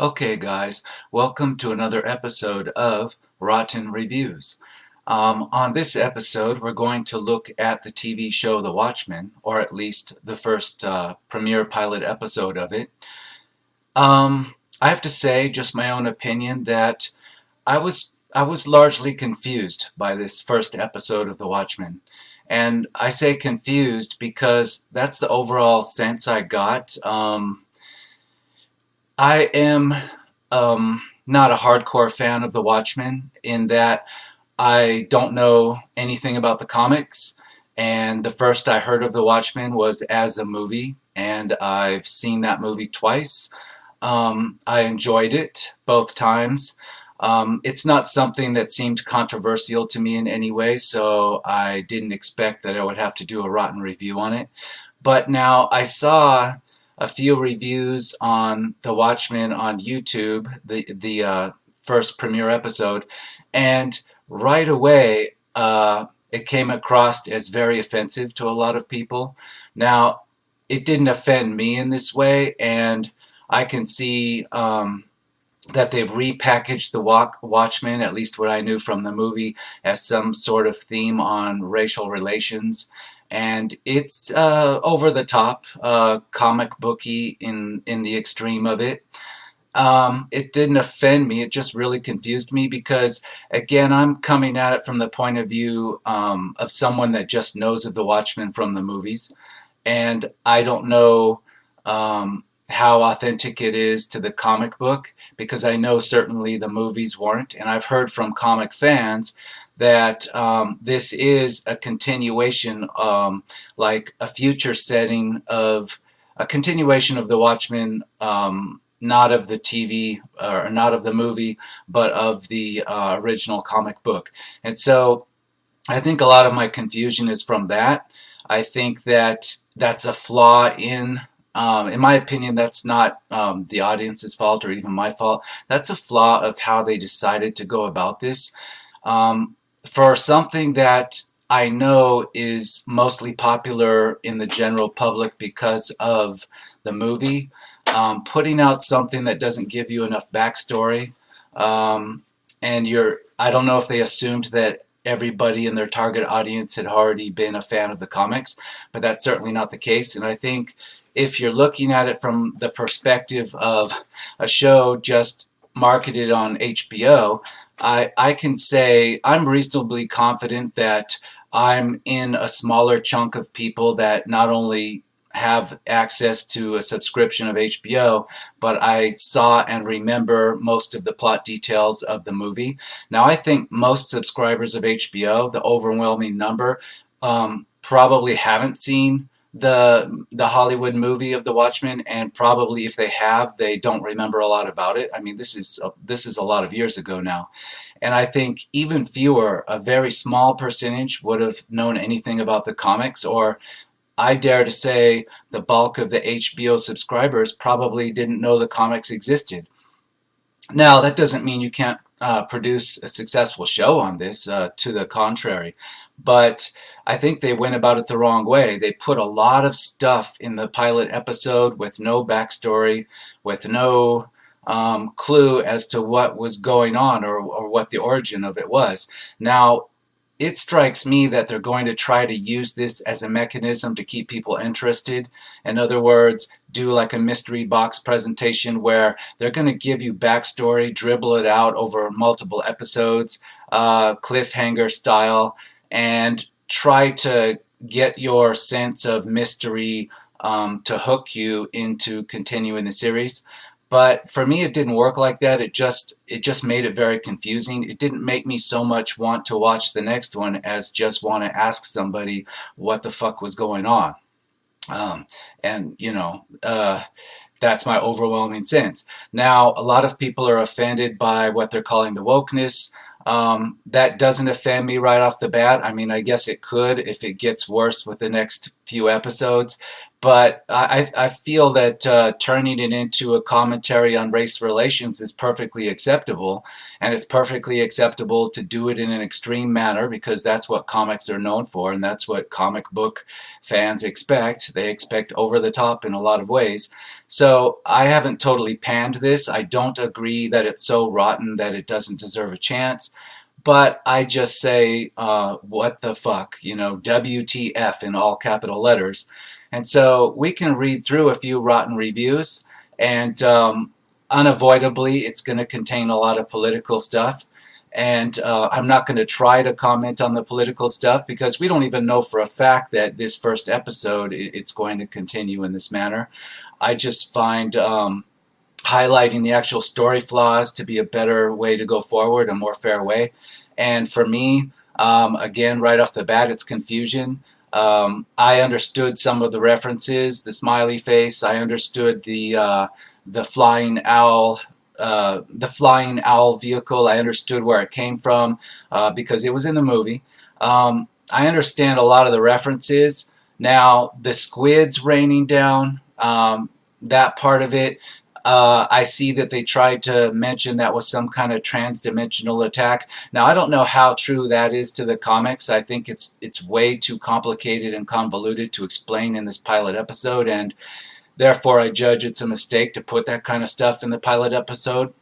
Okay, guys, welcome to another episode of Rotten Reviews. On this episode, we're going to look at the TV show The Watchmen, or at least the first premiere pilot episode of it. I have to say, just my own opinion, that I was largely confused by this first episode of The Watchmen. And I say confused because that's the overall sense I got. I am not a hardcore fan of The Watchmen in that I don't know anything about the comics. And the first I heard of The Watchmen was as a movie, and I've seen that movie twice. I enjoyed it both times. It's not something that seemed controversial to me in any way, so I didn't expect that I would have to do a rotten review on it. But now I saw a few reviews on The Watchmen on YouTube, the first premiere episode, and right away it came across as very offensive to a lot of people. Now, it didn't offend me in this way, and I can see that they've repackaged the Watchmen, at least what I knew from the movie, as some sort of theme on racial relations. And it's over the top, comic booky in the extreme of it. It didn't offend me. It just really confused me because, again, I'm coming at it from the point of view of someone that just knows of the Watchmen from the movies, and I don't know how authentic it is to the comic book because I know certainly the movies weren't, and I've heard from comic fans that this is a continuation, like a future setting of a continuation of the Watchmen, not of the TV or not of the movie, but of the original comic book. And so I think a lot of my confusion is from that. I think that that's a flaw in my opinion, that's not the audience's fault or even my fault. That's a flaw of how they decided to go about this. For something that I know is mostly popular in the general public because of the movie, putting out something that doesn't give you enough backstory, um, and I don't know if they assumed that everybody in their target audience had already been a fan of the comics, but that's certainly not the case. And I think if you're looking at it from the perspective of a show just marketed on HBO, I can say I'm reasonably confident that I'm in a smaller chunk of people that not only have access to a subscription of HBO, but I saw and remember most of the plot details of the movie. Now, I think most subscribers of HBO, the overwhelming number, probably haven't seen the Hollywood movie of The Watchmen, and probably if they have, they don't remember a lot about it. I mean, this is a lot of years ago now, and I think even fewer, a very small percentage, would have known anything about the comics, or I dare to say the bulk of the HBO subscribers probably didn't know the comics existed. Now, that doesn't mean you can't produce a successful show on this, to the contrary. But I think they went about it the wrong way. They put a lot of stuff in the pilot episode with no backstory, with no clue as to what was going on or what the origin of it was. Now, it strikes me that they're going to try to use this as a mechanism to keep people interested. In other words, do like a mystery box presentation where they're going to give you backstory, dribble it out over multiple episodes, cliffhanger style, and try to get your sense of mystery to hook you into continuing the series. But for me, it didn't work like that. It just made it very confusing. It didn't make me so much want to watch the next one as just want to ask somebody what the fuck was going on. And that's my overwhelming sense. Now, a lot of people are offended by what they're calling the wokeness. That doesn't offend me right off the bat. I mean, I guess it could if it gets worse with the next few episodes. But I feel that turning it into a commentary on race relations is perfectly acceptable, and it's perfectly acceptable to do it in an extreme manner because that's what comics are known for, and that's what comic book fans expect. They expect over the top in a lot of ways. So I haven't totally panned this. I don't agree that it's so rotten that it doesn't deserve a chance. But I just say, what the fuck, WTF in all capital letters. And so we can read through a few rotten reviews, and unavoidably, it's going to contain a lot of political stuff. And I'm not going to try to comment on the political stuff because we don't even know for a fact that this first episode it's going to continue in this manner. I just find highlighting the actual story flaws to be a better way to go forward, a more fair way. And for me, again, right off the bat, it's confusion. I understood some of the references, the smiley face. I understood the flying owl. The flying owl vehicle, I understood where it came from because it was in the movie. I understand a lot of the references. Now, the squids raining down, that part of it, I see that they tried to mention that was some kind of trans-dimensional attack. Now, I don't know how true that is to the comics. I think it's way too complicated and convoluted to explain in this pilot episode, and therefore I judge it's a mistake to put that kind of stuff in the pilot episode.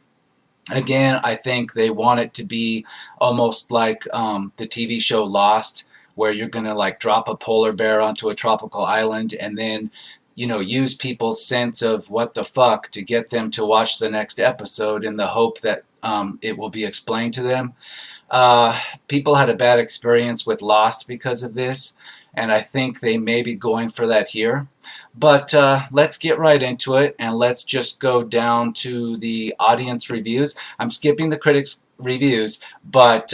Again, I think they want it to be almost like the TV show Lost, where you're going to like drop a polar bear onto a tropical island and then use people's sense of what the fuck to get them to watch the next episode in the hope that it will be explained to them. People had a bad experience with Lost because of this, and I think they may be going for that here. But let's get right into it, and let's just go down to the audience reviews. I'm skipping the critics' reviews, but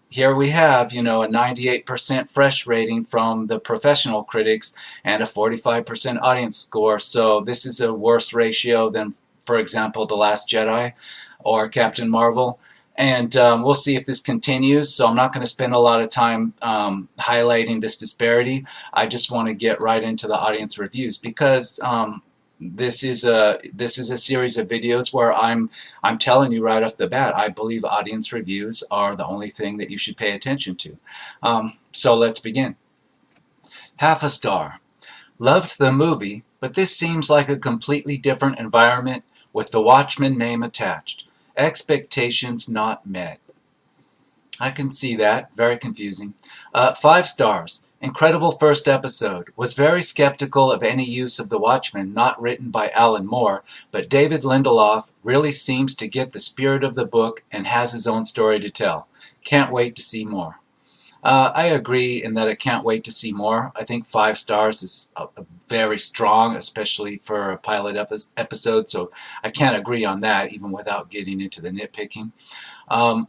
here we have, a 98% fresh rating from the professional critics and a 45% audience score. So this is a worse ratio than, for example, The Last Jedi or Captain Marvel. And we'll see if this continues. So I'm not going to spend a lot of time highlighting this disparity. I just want to get right into the audience reviews because this is a series of videos where I'm telling you right off the bat, I believe audience reviews are the only thing that you should pay attention to. So let's begin. Half a star. Loved the movie, but this seems like a completely different environment with the Watchmen name attached. Expectations not met. I can see that. Very confusing. 5 stars. Incredible first episode. Was very skeptical of any use of the Watchmen not written by Alan Moore, but David Lindelof really seems to get the spirit of the book and has his own story to tell. Can't wait to see more. I agree in that I can't wait to see more. I think 5 stars is very strong, especially for a pilot episode, so I can't agree on that even without getting into the nitpicking.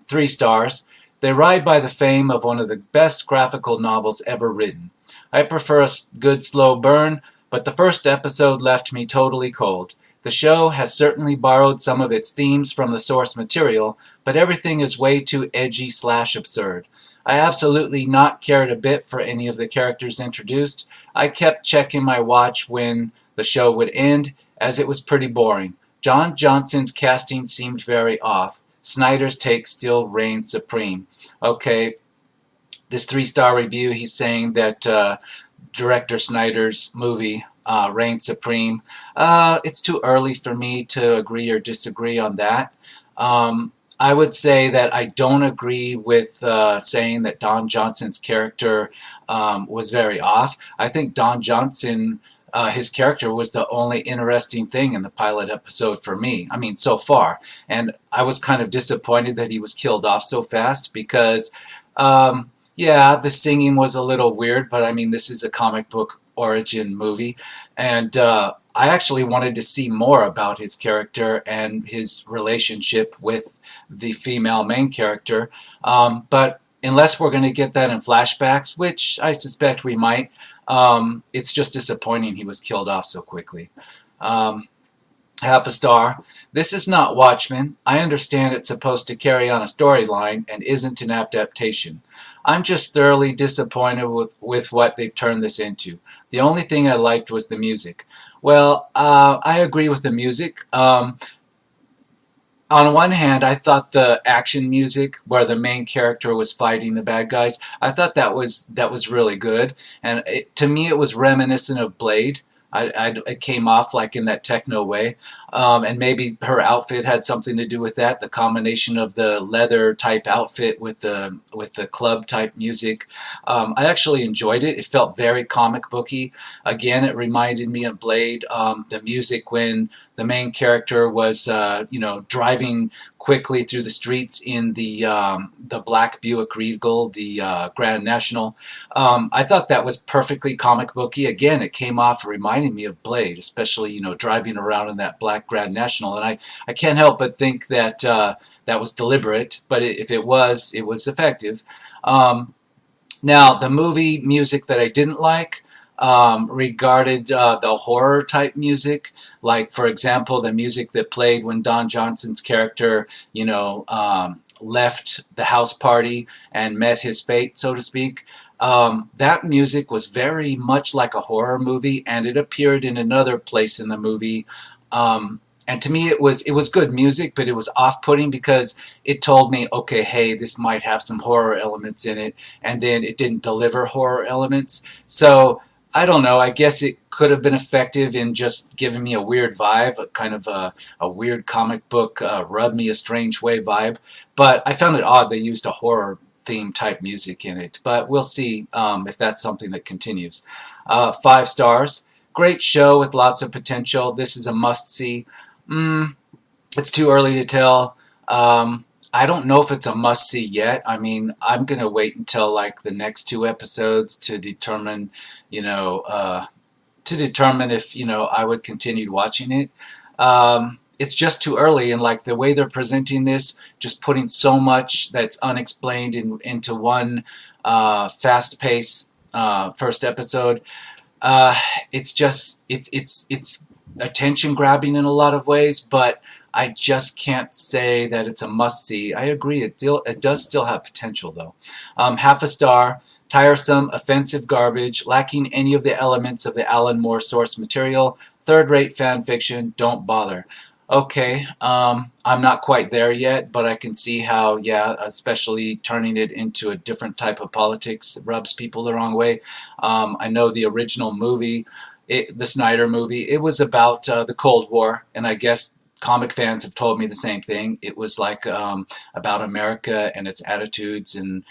3 stars. They ride by the fame of one of the best graphical novels ever written. I prefer a good slow burn, but the first episode left me totally cold. The show has certainly borrowed some of its themes from the source material, but everything is way too edgy/absurd. I absolutely not cared a bit for any of the characters introduced. I kept checking my watch when the show would end, as it was pretty boring. John Johnson's casting seemed very off. Snyder's take still reigns supreme. Okay, this 3-star review, he's saying that director Snyder's movie reigns supreme. It's too early for me to agree or disagree on that. I would say that I don't agree with saying that Don Johnson's character was very off. I think Don Johnson, his character was the only interesting thing in the pilot episode for me. I mean, so far. And I was kind of disappointed that he was killed off so fast because, yeah, the singing was a little weird, but I mean, this is a comic book origin movie. And I actually wanted to see more about his character and his relationship with the female main character. But unless we're going to get that in flashbacks, which I suspect we might, it's just disappointing he was killed off so quickly. Half a star. This is not Watchmen. I understand it's supposed to carry on a storyline and isn't an adaptation. I'm just thoroughly disappointed with what they've turned this into. The only thing I liked was the music. Well, I agree with the music. On one hand, I thought the action music where the main character was fighting the bad guys, I thought that was really good, and to me it was reminiscent of Blade. It came off like in that techno way, and maybe her outfit had something to do with that. The combination of the leather type outfit with the club type music, I actually enjoyed it. It felt very comic booky. Again, it reminded me of Blade. The music when the main character was, driving quickly through the streets in the black Buick Regal, the Grand National. I thought that was perfectly comic booky. Again, it came off reminding me of Blade, especially driving around in that black Grand National. And I can't help but think that that was deliberate, but if it was effective. Now, the movie music that I didn't like regarded the horror type music, like, for example, the music that played when Don Johnson's character, left the house party and met his fate, so to speak. That music was very much like a horror movie, and it appeared in another place in the movie. And to me, it was good music, but it was off-putting because it told me, okay, hey, this might have some horror elements in it, and then it didn't deliver horror elements. So I don't know. I guess it could have been effective in just giving me a weird vibe, a kind of a weird comic book, rub me a strange way vibe. But I found it odd they used a horror theme type music in it. But we'll see if that's something that continues. 5 stars. Great show with lots of potential. This is a must see. Mm, it's too early to tell. I don't know if it's a must see yet. I mean, I'm gonna wait until like the next 2 episodes to determine, you know, if I would continue watching it. It's just too early, and like the way they're presenting this, just putting so much that's unexplained into one fast-paced first episode. Uh, it's just it's attention grabbing in a lot of ways, but I just can't say that it's a must see. I agree, it does still have potential though. Half a star. Tiresome, offensive garbage, lacking any of the elements of the Alan Moore source material. Third-rate fan fiction. Don't bother. Okay, I'm not quite there yet, but I can see how, yeah, especially turning it into a different type of politics rubs people the wrong way. I know the original movie, the Snyder movie, it was about the Cold War, and I guess comic fans have told me the same thing. It was like about America and its attitudes and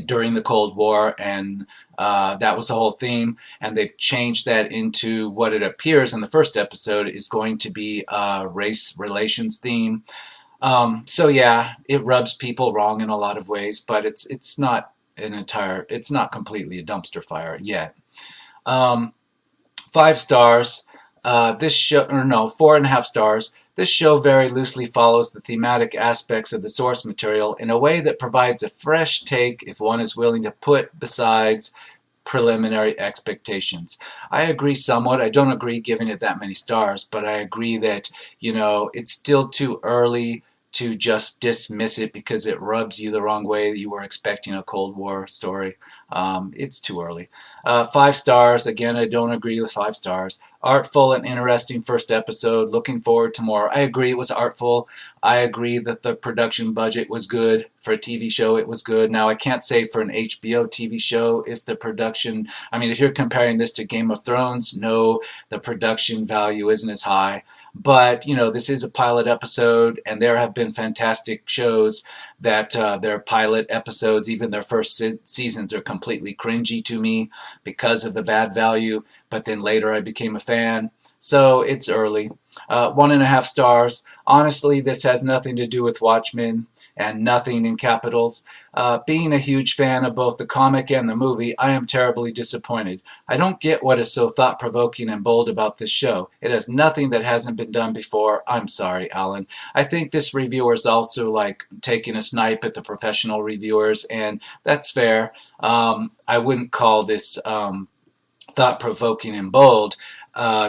during the Cold War, and that was the whole theme. And they've changed that into what it appears in the first episode is going to be a race relations theme. So yeah, it rubs people wrong in a lot of ways, but it's not completely a dumpster fire yet. Um, 5 stars. This show, or no, 4.5 stars. This show very loosely follows the thematic aspects of the source material in a way that provides a fresh take if one is willing to put besides preliminary expectations. I agree somewhat. I don't agree giving it that many stars, but I agree that, it's still too early to just dismiss it because it rubs you the wrong way that you were expecting a Cold War story. It's too early. 5 stars. Again, I don't agree with 5 stars. Artful and interesting first episode. Looking forward to more. I agree it was artful. I agree that the production budget was good. For a TV show, it was good. Now, I can't say for an HBO TV show if the production, I mean, if you're comparing this to Game of Thrones, no, the production value isn't as high. But, this is a pilot episode, and there have been fantastic shows that their pilot episodes, even their first seasons, are completely cringy to me because of the bad value, but then later I became a fan. So it's early. 1.5 stars. Honestly, this has nothing to do with Watchmen and nothing in capitals. Being a huge fan of both the comic and the movie, I am terribly disappointed. I don't get what is so thought-provoking and bold about this show. It has nothing that hasn't been done before. I'm sorry, Alan. I think this reviewer is also like taking a snipe at the professional reviewers, and that's fair. I wouldn't call this thought-provoking and bold.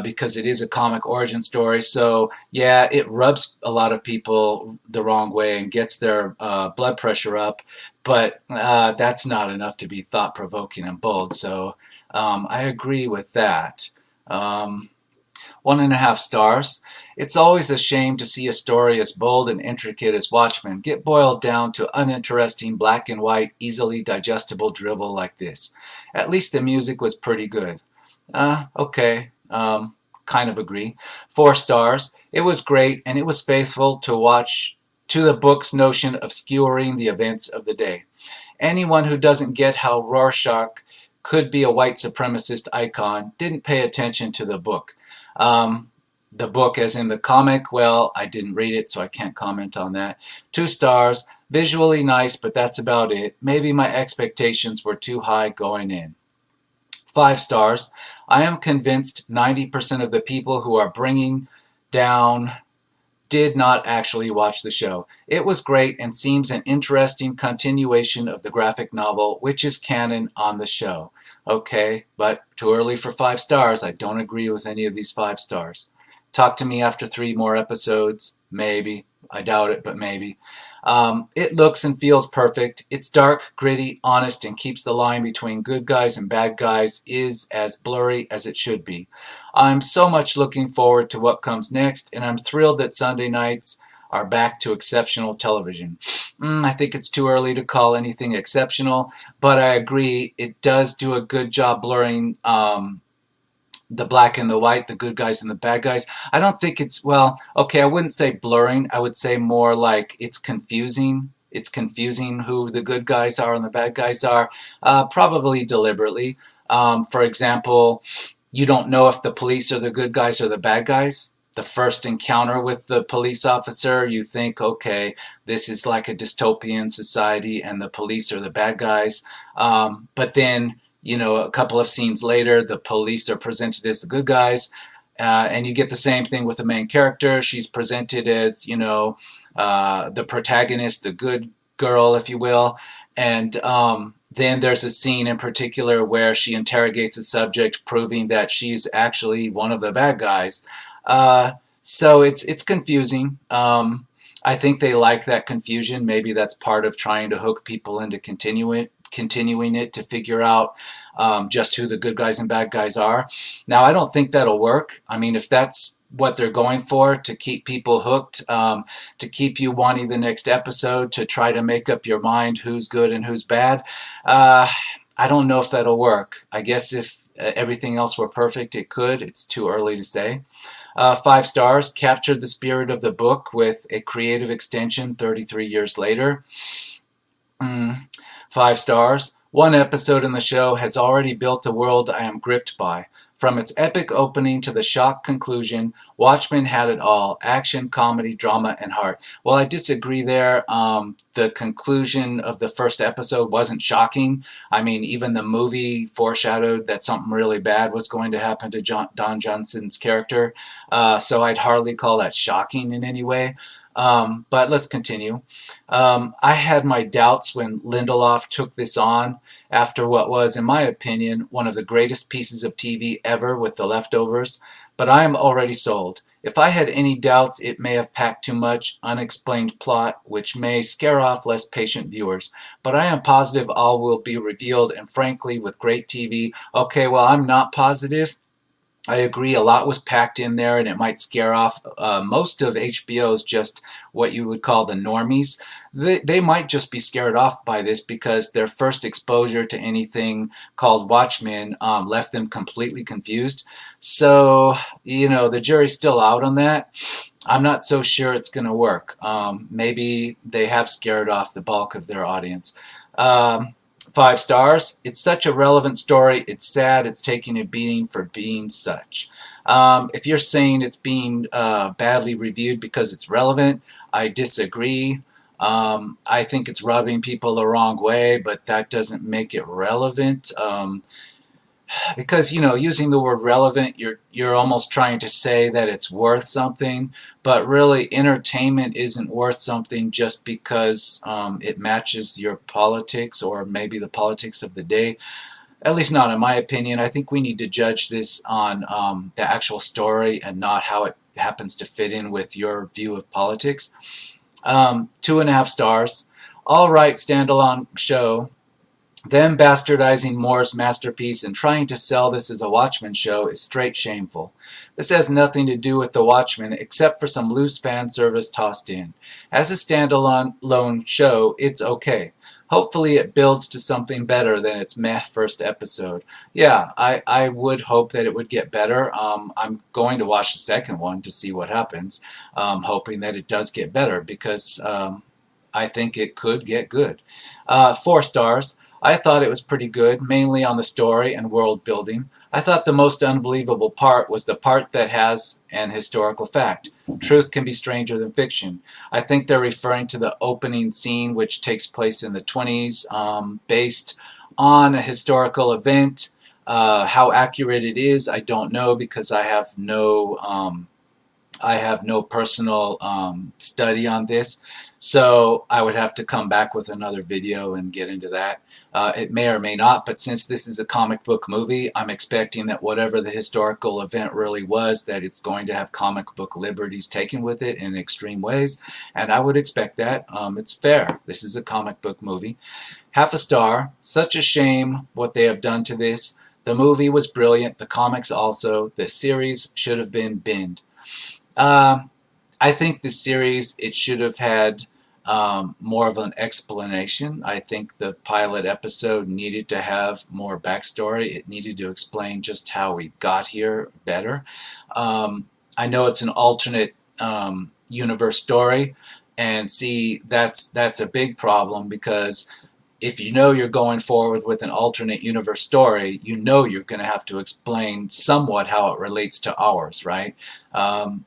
because it is a comic origin story. So yeah, it rubs a lot of people the wrong way and gets their blood pressure up, but that's not enough to be thought provoking and bold. So I agree with that. Um, 1.5 stars. It's always a shame to see a story as bold and intricate as Watchmen get boiled down to uninteresting black and white, easily digestible drivel like this. At least the music was pretty good. Okay. Kind of agree. 4 stars. It was great, and it was faithful to the book's notion of skewering the events of the day. Anyone who doesn't get how Rorschach could be a white supremacist icon didn't pay attention to the book. Um, the book, as in the comic, well, I didn't read it, so I can't comment on that. 2 stars. Visually nice, but that's about it. Maybe my expectations were too high going in. 5 stars. I am convinced 90% of the people who are bringing down did not actually watch the show. It was great and seems an interesting continuation of the graphic novel, which is canon on the show. Okay, but too early for 5 stars. I don't agree with any of these 5 stars. Talk to me after 3 more episodes. Maybe. I doubt it, but maybe. It looks and feels perfect. It's dark, gritty, honest, and keeps the line between good guys and bad guys is as blurry as it should be. I'm so much looking forward to what comes next, and I'm thrilled that Sunday nights are back to exceptional television. I think it's too early to call anything exceptional, but I agree it does do a good job blurring the black and the white, the good guys and the bad guys. I don't think it's, well, okay, I wouldn't say blurring. I would say more like it's confusing. It's confusing who the good guys are and the bad guys are, probably deliberately. For example, you don't know if the police are the good guys or the bad guys. The first encounter with the police officer, you think, okay, this is like a dystopian society and the police are the bad guys. But then, a couple of scenes later, the police are presented as the good guys. And you get the same thing with the main character. She's presented as, the protagonist, the good girl, if you will. And then there's a scene in particular where she interrogates a subject, proving that she's actually one of the bad guys. So it's confusing. I think they like that confusion. Maybe that's part of trying to hook people into continuing it to figure out just who the good guys and bad guys are. Now, I don't think that'll work. I mean, if that's what they're going for, to keep people hooked, to keep you wanting the next episode, to try to make up your mind who's good and who's bad, I don't know if that'll work. I guess if everything else were perfect, it could. It's too early to say. 5 stars. Captured the spirit of the book with a creative extension 33 years later. 5 stars. One episode in the show has already built a world I am gripped by. From its epic opening to the shock conclusion, Watchmen had it all: action, comedy, drama, and heart. Well, I disagree there. The conclusion of the first episode wasn't shocking. I mean, even the movie foreshadowed that something really bad was going to happen to Don Johnson's character. So I'd hardly call that shocking in any way. But let's continue. I had my doubts when Lindelof took this on after what was, in my opinion, one of the greatest pieces of TV ever with The Leftovers, but I am already sold. If I had any doubts, it may have packed too much unexplained plot, which may scare off less patient viewers. But I am positive all will be revealed, and frankly, with great TV, okay, well, I'm not positive. I agree, a lot was packed in there, and it might scare off most of HBO's just what you would call the normies. They might just be scared off by this because their first exposure to anything called Watchmen left them completely confused. So, the jury's still out on that. I'm not so sure it's going to work. Maybe they have scared off the bulk of their audience. 5 stars. It's such a relevant story. It's sad it's taking a beating for being such. If you're saying it's being badly reviewed because it's relevant, I disagree. I think it's rubbing people the wrong way, but that doesn't make it relevant. Because using the word relevant, you're almost trying to say that it's worth something, but really entertainment isn't worth something just because it matches your politics or maybe the politics of the day. At least not in my opinion. I think we need to judge this on the actual story and not how it happens to fit in with your view of politics. 2.5 stars. All right, standalone show. Them bastardizing Moore's masterpiece and trying to sell this as a Watchmen show is straight shameful. This has nothing to do with the Watchmen except for some loose fan service tossed in. As a standalone show, it's okay. Hopefully it builds to something better than its meh first episode. Yeah, I would hope that it would get better. I'm going to watch the second one to see what happens, hoping that it does get better because I think it could get good. 4 stars. I thought it was pretty good, mainly on the story and world building. I thought the most unbelievable part was the part that has an historical fact. Truth can be stranger than fiction. I think they're referring to the opening scene, which takes place in the 20s, based on a historical event. How accurate it is, I don't know because I have no personal study on this, so I would have to come back with another video and get into that. It may or may not, but since this is a comic book movie, I'm expecting that whatever the historical event really was, that it's going to have comic book liberties taken with it in extreme ways, and I would expect that. It's fair. This is a comic book movie. 0.5 star. Such a shame what they have done to this. The movie was brilliant, the comics also. The series should have been binned. I think the series, it should have had more of an explanation. I think the pilot episode needed to have more backstory. It needed to explain just how we got here better. I know it's an alternate universe story, and see, that's a big problem because if you know you're going forward with an alternate universe story, you know you're going to have to explain somewhat how it relates to ours, right?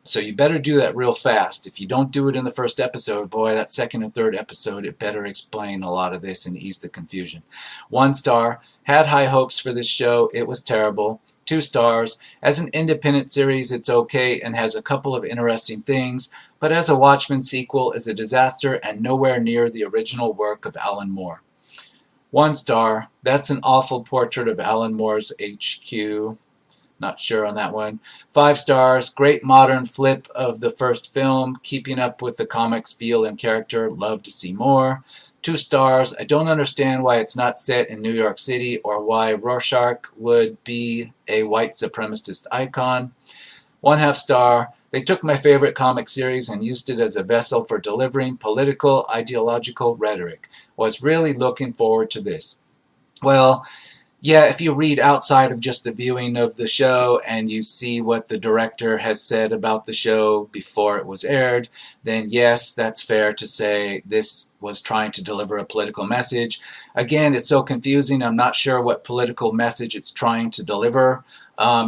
So you better do that real fast. If you don't do it in the first episode, boy, that second and third episode, it better explain a lot of this and ease the confusion. 1 star. Had high hopes for this show. It was terrible. 2 stars. As an independent series, it's okay and has a couple of interesting things, but as a Watchmen sequel is a disaster and nowhere near the original work of Alan Moore. 1 star. That's an awful portrait of Alan Moore's HQ. Not sure on that one. 5 stars. Great modern flip of the first film, keeping up with the comics feel and character. Love to see more. 2 stars. I don't understand why it's not set in New York City or why Rorschach would be a white supremacist icon. 1/2 star. They took my favorite comic series and used it as a vessel for delivering political, ideological rhetoric. Was really looking forward to this. Well, yeah, if you read outside of just the viewing of the show and you see what the director has said about the show before it was aired, then yes, that's fair to say this was trying to deliver a political message. Again, it's so confusing. I'm not sure what political message it's trying to deliver.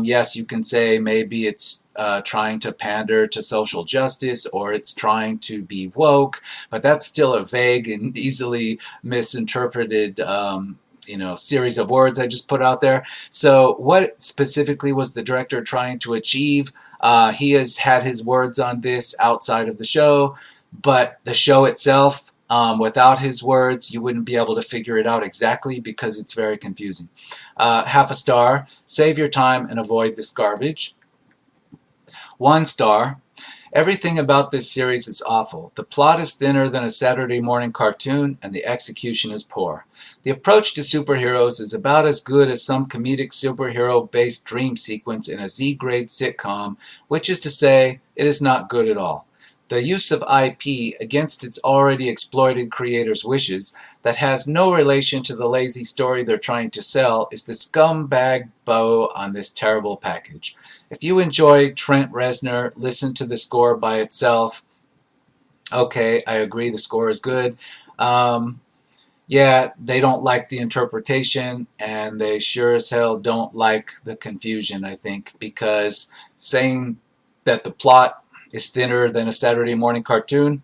Yes, you can say maybe it's trying to pander to social justice or it's trying to be woke, but that's still a vague and easily misinterpreted series of words I just put out there. So what specifically was the director trying to achieve? He has had his words on this outside of the show, but the show itself, without his words, you wouldn't be able to figure it out exactly because it's very confusing. 1/2 star. Save your time and avoid this garbage. 1 star. Everything about this series is awful. The plot is thinner than a Saturday morning cartoon, and the execution is poor. The approach to superheroes is about as good as some comedic superhero-based dream sequence in a Z-grade sitcom, which is to say, it is not good at all. The use of IP against its already exploited creators' wishes that has no relation to the lazy story they're trying to sell is the scumbag bow on this terrible package. If you enjoy Trent Reznor, listen to the score by itself. Okay, I agree, the score is good. Yeah, they don't like the interpretation, and they sure as hell don't like the confusion, I think, because saying that the plot is thinner than a Saturday morning cartoon,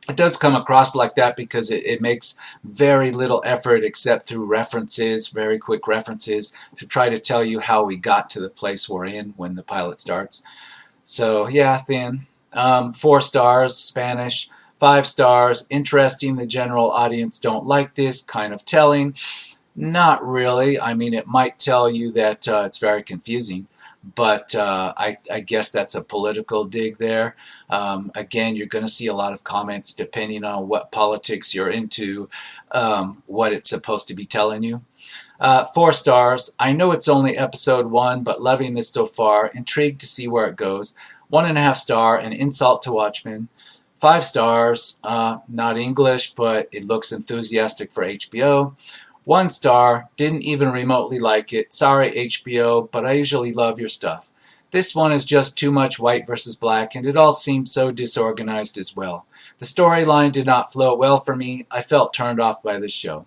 it does come across like that because it makes very little effort except through references, very quick references, to try to tell you how we got to the place we're in when the pilot starts. So yeah, thin. 4 stars, Spanish. 5 stars, interesting. The general audience don't like this, kind of telling. Not really. I mean, it might tell you that it's very confusing, but I guess that's a political dig there. Again, you're going to see a lot of comments depending on what politics you're into, what it's supposed to be telling you. 4 stars. I know it's only episode 1, but loving this so far. Intrigued to see where it goes. 1.5 star, an insult to Watchmen. 5 stars, not English, but it looks enthusiastic for HBO. 1 star, didn't even remotely like it. Sorry, HBO, but I usually love your stuff. This one is just too much white versus black, and it all seems so disorganized as well. The storyline did not flow well for me. I felt turned off by this show.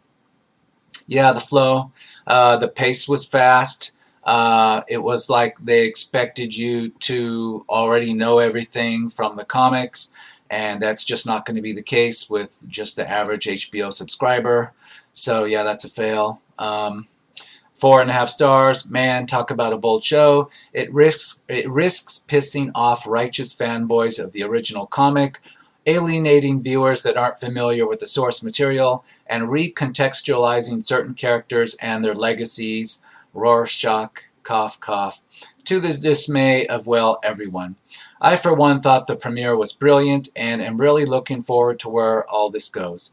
Yeah, the flow, the pace was fast. It was like they expected you to already know everything from the comics, and that's just not going to be the case with just the average HBO subscriber. So yeah, that's a fail. 4.5 stars. Man, talk about a bold show. It risks pissing off righteous fanboys of the original comic, alienating viewers that aren't familiar with the source material, and recontextualizing certain characters and their legacies. Rorschach, cough, cough. To the dismay of, well, everyone. I, for one, thought the premiere was brilliant and am really looking forward to where all this goes.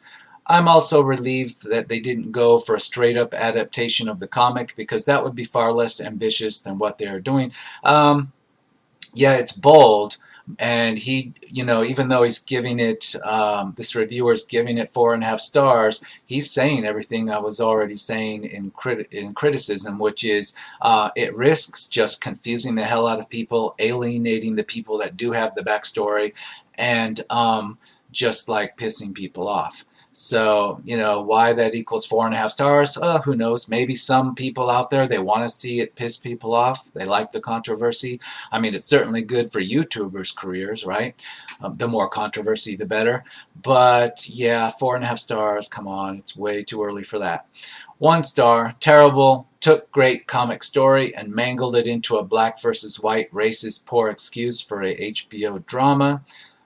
I'm also relieved that they didn't go for a straight-up adaptation of the comic because that would be far less ambitious than what they're doing. Yeah, it's bold, and he, even though he's giving it, this reviewer's giving it 4.5 stars, he's saying everything I was already saying in criticism, which is it risks just confusing the hell out of people, alienating the people that do have the backstory, and just like pissing people off. So, why that equals 4.5 stars? Who knows? Maybe some people out there, they want to see it piss people off. They like the controversy. I mean, it's certainly good for YouTubers' careers, right? The more controversy, the better. But yeah, 4.5 stars, come on, it's way too early for that. 1 star, terrible, took great comic story and mangled it into a black versus white racist poor excuse for a HBO drama.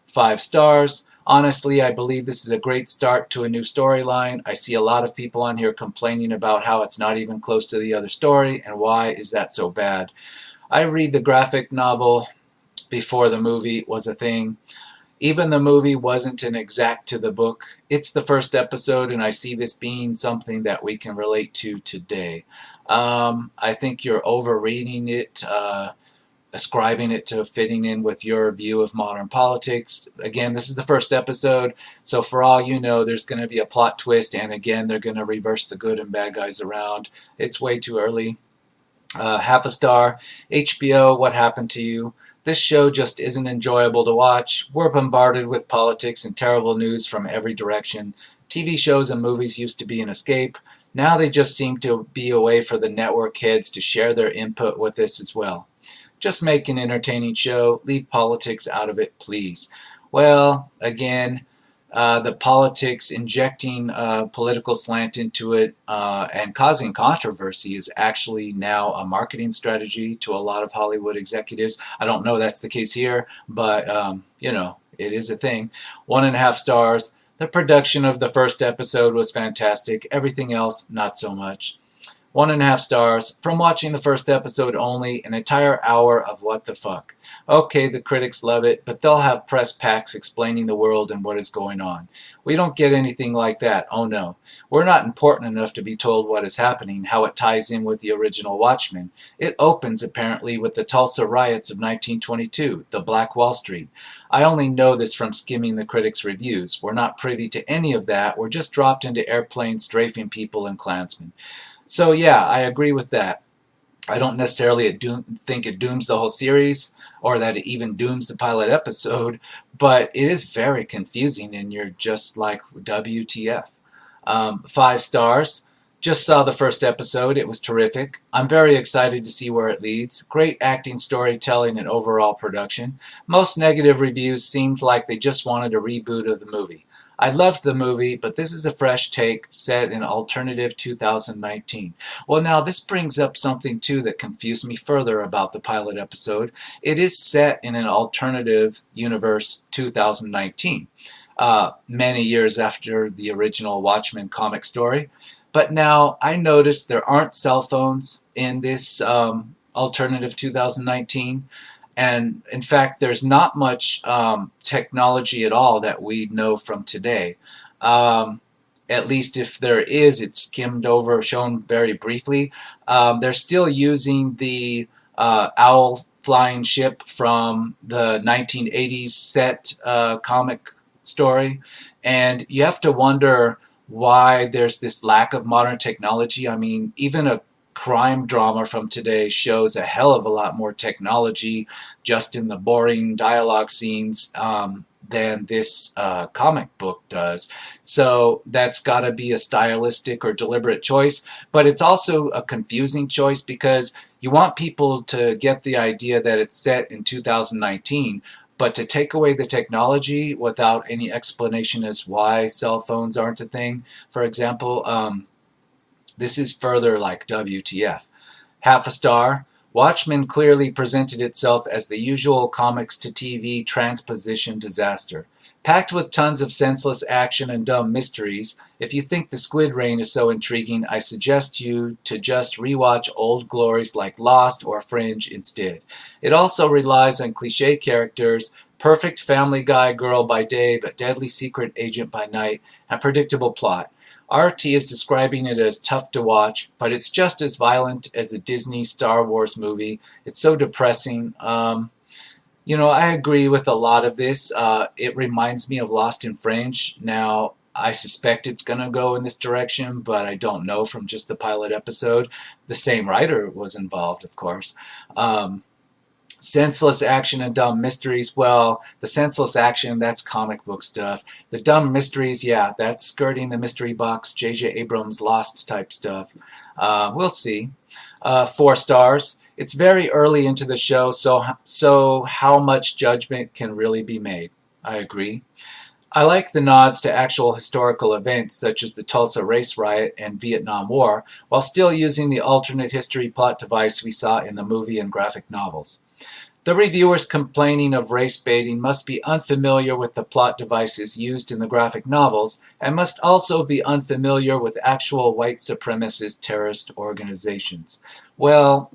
5 stars. Honestly, I believe this is a great start to a new storyline. I see a lot of people on here complaining about how it's not even close to the other story, and why is that so bad? I read the graphic novel before the movie was a thing. Even the movie wasn't an exact to the book. It's the first episode, and I see this being something that we can relate to today. I think you're overreading it, ascribing it to fitting in with your view of modern politics. Again, this is the first episode, so for all you know, there's going to be a plot twist, and again, they're going to reverse the good and bad guys around. It's way too early. 0.5 star. HBO, what happened to you? This show just isn't enjoyable to watch. We're bombarded with politics and terrible news from every direction. TV shows and movies used to be an escape. Now they just seem to be a way for the network heads to share their input with us as well. Just make an entertaining show. Leave politics out of it, please. Well, again, the politics, injecting a political slant into it and causing controversy is actually now a marketing strategy to a lot of Hollywood executives. I don't know that's the case here, but, it is a thing. 1.5 stars. The production of the first episode was fantastic. Everything else, not so much. 1.5 stars. From watching the first episode only, an entire hour of what the fuck. Okay, the critics love it, but they'll have press packs explaining the world and what is going on. We don't get anything like that, oh no. We're not important enough to be told what is happening, how it ties in with the original Watchmen. It opens, apparently, with the Tulsa riots of 1922, the Black Wall Street. I only know this from skimming the critics' reviews. We're not privy to any of that. We're just dropped into airplanes strafing people and Klansmen. So yeah, I agree with that. I don't necessarily think it dooms the whole series, or that it even dooms the pilot episode, but it is very confusing, and you're just like, WTF. 5 stars. Just saw the first episode. It was terrific. I'm very excited to see where it leads. Great acting, storytelling, and overall production. Most negative reviews seemed like they just wanted a reboot of the movie. I loved the movie, but this is a fresh take set in alternative 2019. Well, now this brings up something too that confused me further about the pilot episode. It is set in an alternative universe 2019, many years after the original Watchmen comic story. But now I noticed there aren't cell phones in this alternative 2019. And in fact, there's not much technology at all that we know from today. Um, at least if there is, it's skimmed over, shown very briefly. They're still using the owl flying ship from the 1980s set comic story. And you have to wonder why there's this lack of modern technology. I mean, even a crime drama from today shows a hell of a lot more technology just in the boring dialogue scenes than this comic book does. So that's got to be a stylistic or deliberate choice, but it's also a confusing choice because you want people to get the idea that it's set in 2019, but to take away the technology without any explanation as why cell phones aren't a thing, for example, this is further like WTF. Half a star. Watchmen clearly presented itself as the usual comics to TV transposition disaster. Packed with tons of senseless action and dumb mysteries, if you think the Squid Rain is so intriguing, I suggest you to just rewatch old glories like Lost or Fringe instead. It also relies on cliche characters, perfect family guy girl by day but deadly secret agent by night, and predictable plot. RT is describing it as tough to watch, but it's just as violent as a Disney Star Wars movie. It's so depressing. I agree with a lot of this. It reminds me of Lost in Fringe. Now, I suspect it's going to go in this direction, but I don't know from just the pilot episode. The same writer was involved, of course. Um, Senseless action and dumb mysteries. Well, the senseless action, that's comic book stuff. The dumb mysteries, yeah, that's skirting the mystery box, J.J. Abrams Lost type stuff. We'll see. 4 stars. It's very early into the show, so how much judgment can really be made? I agree. I like the nods to actual historical events such as the Tulsa Race Riot and Vietnam War, while still using the alternate history plot device we saw in the movie and graphic novels. The reviewers complaining of race baiting must be unfamiliar with the plot devices used in the graphic novels and must also be unfamiliar with actual white supremacist terrorist organizations. Well,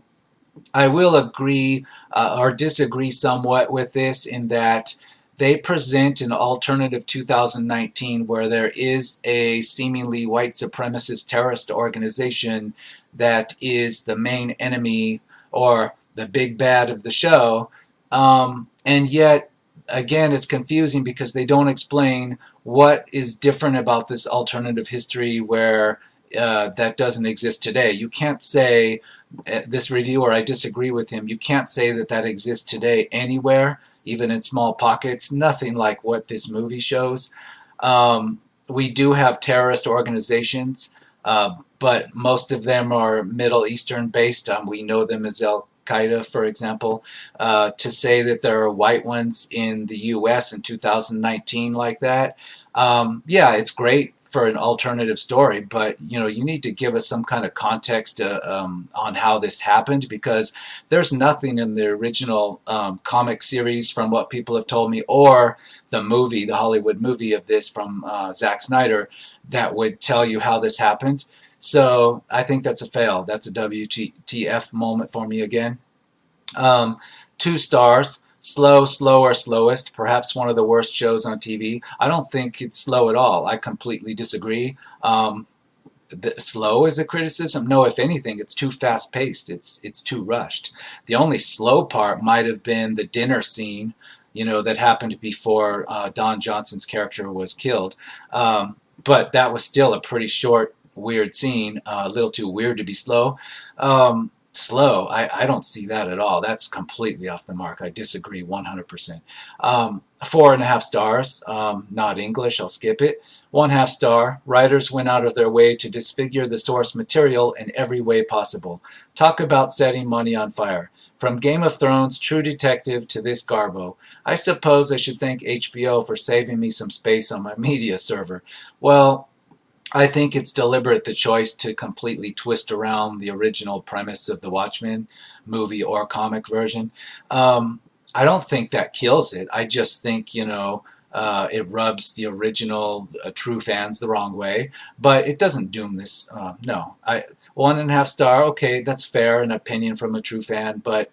I will agree or disagree somewhat with this in that they present an alternative 2019 where there is a seemingly white supremacist terrorist organization that is the main enemy or the big bad of the show. And yet, again, it's confusing because they don't explain what is different about this alternative history where that doesn't exist today. You can't say, this reviewer, I disagree with him, you can't say that that exists today anywhere, even in small pockets. Nothing like what this movie shows. We do have terrorist organizations, but most of them are Middle Eastern based. We know them as Al Qaeda, for example. To say that there are white ones in the U.S. in 2019 like that, yeah, it's great for an alternative story, but you need to give us some kind of context on how this happened, because there's nothing in the original comic series, from what people have told me, or the movie, the Hollywood movie of this from Zack Snyder, that would tell you how this happened. So I think that's a fail. That's a WTF moment for me again. Um, 2 stars. Slow, slower, slowest. Perhaps one of the worst shows on TV. I don't think it's slow at all. I completely disagree. Slow is a criticism? No, if anything, it's too fast paced. It's too rushed. The only slow part might have been the dinner scene, that happened before Don Johnson's character was killed. But that was still a pretty short, weird scene. A little too weird to be slow. Slow, I don't see that at all. That's completely off the mark. I disagree 100%. 4.5 stars, not English, I'll skip it. 1/2 star, writers went out of their way to disfigure the source material in every way possible. Talk about setting money on fire. From Game of Thrones, True Detective to this garbo. I suppose I should thank HBO for saving me some space on my media server. Well, I think it's deliberate, the choice to completely twist around the original premise of the Watchmen movie or comic version. I don't think that kills it. I just think, It rubs the original true fans the wrong way, but it doesn't doom this. No, 1.5 star. Okay, that's fair, an opinion from a true fan, but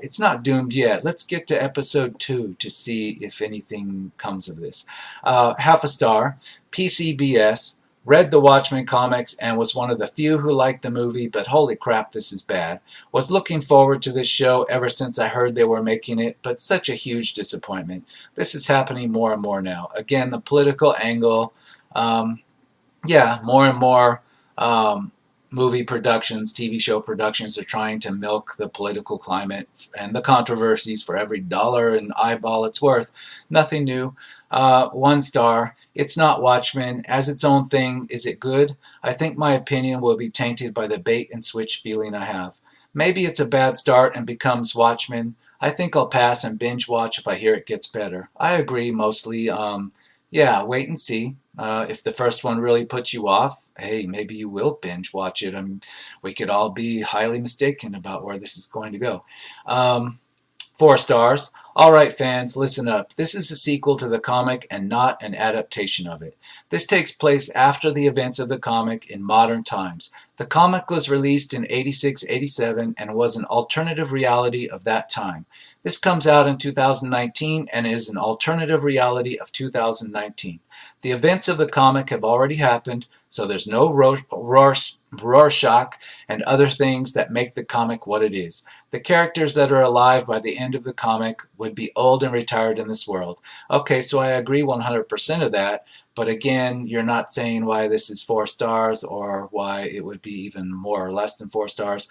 it's not doomed yet. Let's get to episode 2 to see if anything comes of this. 0.5 star. PCBS. Read the Watchmen comics and was one of the few who liked the movie, but holy crap, this is bad. Was looking forward to this show ever since I heard they were making it, but such a huge disappointment. This is happening more and more now. Again, the political angle, um, yeah, more and more um, movie productions, TV show productions are trying to milk the political climate and the controversies for every dollar and eyeball it's worth. Nothing new. 1 star. It's not Watchmen. As its own thing, is it good? I think my opinion will be tainted by the bait and switch feeling I have. Maybe it's a bad start and becomes Watchmen. I think I'll pass and binge watch if I hear it gets better. I agree mostly. Yeah, wait and see. If the first one really puts you off, hey, maybe you will binge watch it. We could all be highly mistaken about where this is going to go. Um, 4 stars. All right, fans, listen up. This is a sequel to the comic and not an adaptation of it. This takes place after the events of the comic in modern times. The comic was released in 86-87 and was an alternative reality of that time. This comes out in 2019 and is an alternative reality of 2019. The events of the comic have already happened, so there's no Rorschach and other things that make the comic what it is. The characters that are alive by the end of the comic would be old and retired in this world. Okay, so I agree 100% of that, but again, you're not saying why this is 4 stars or why it would be even more or less than 4 stars.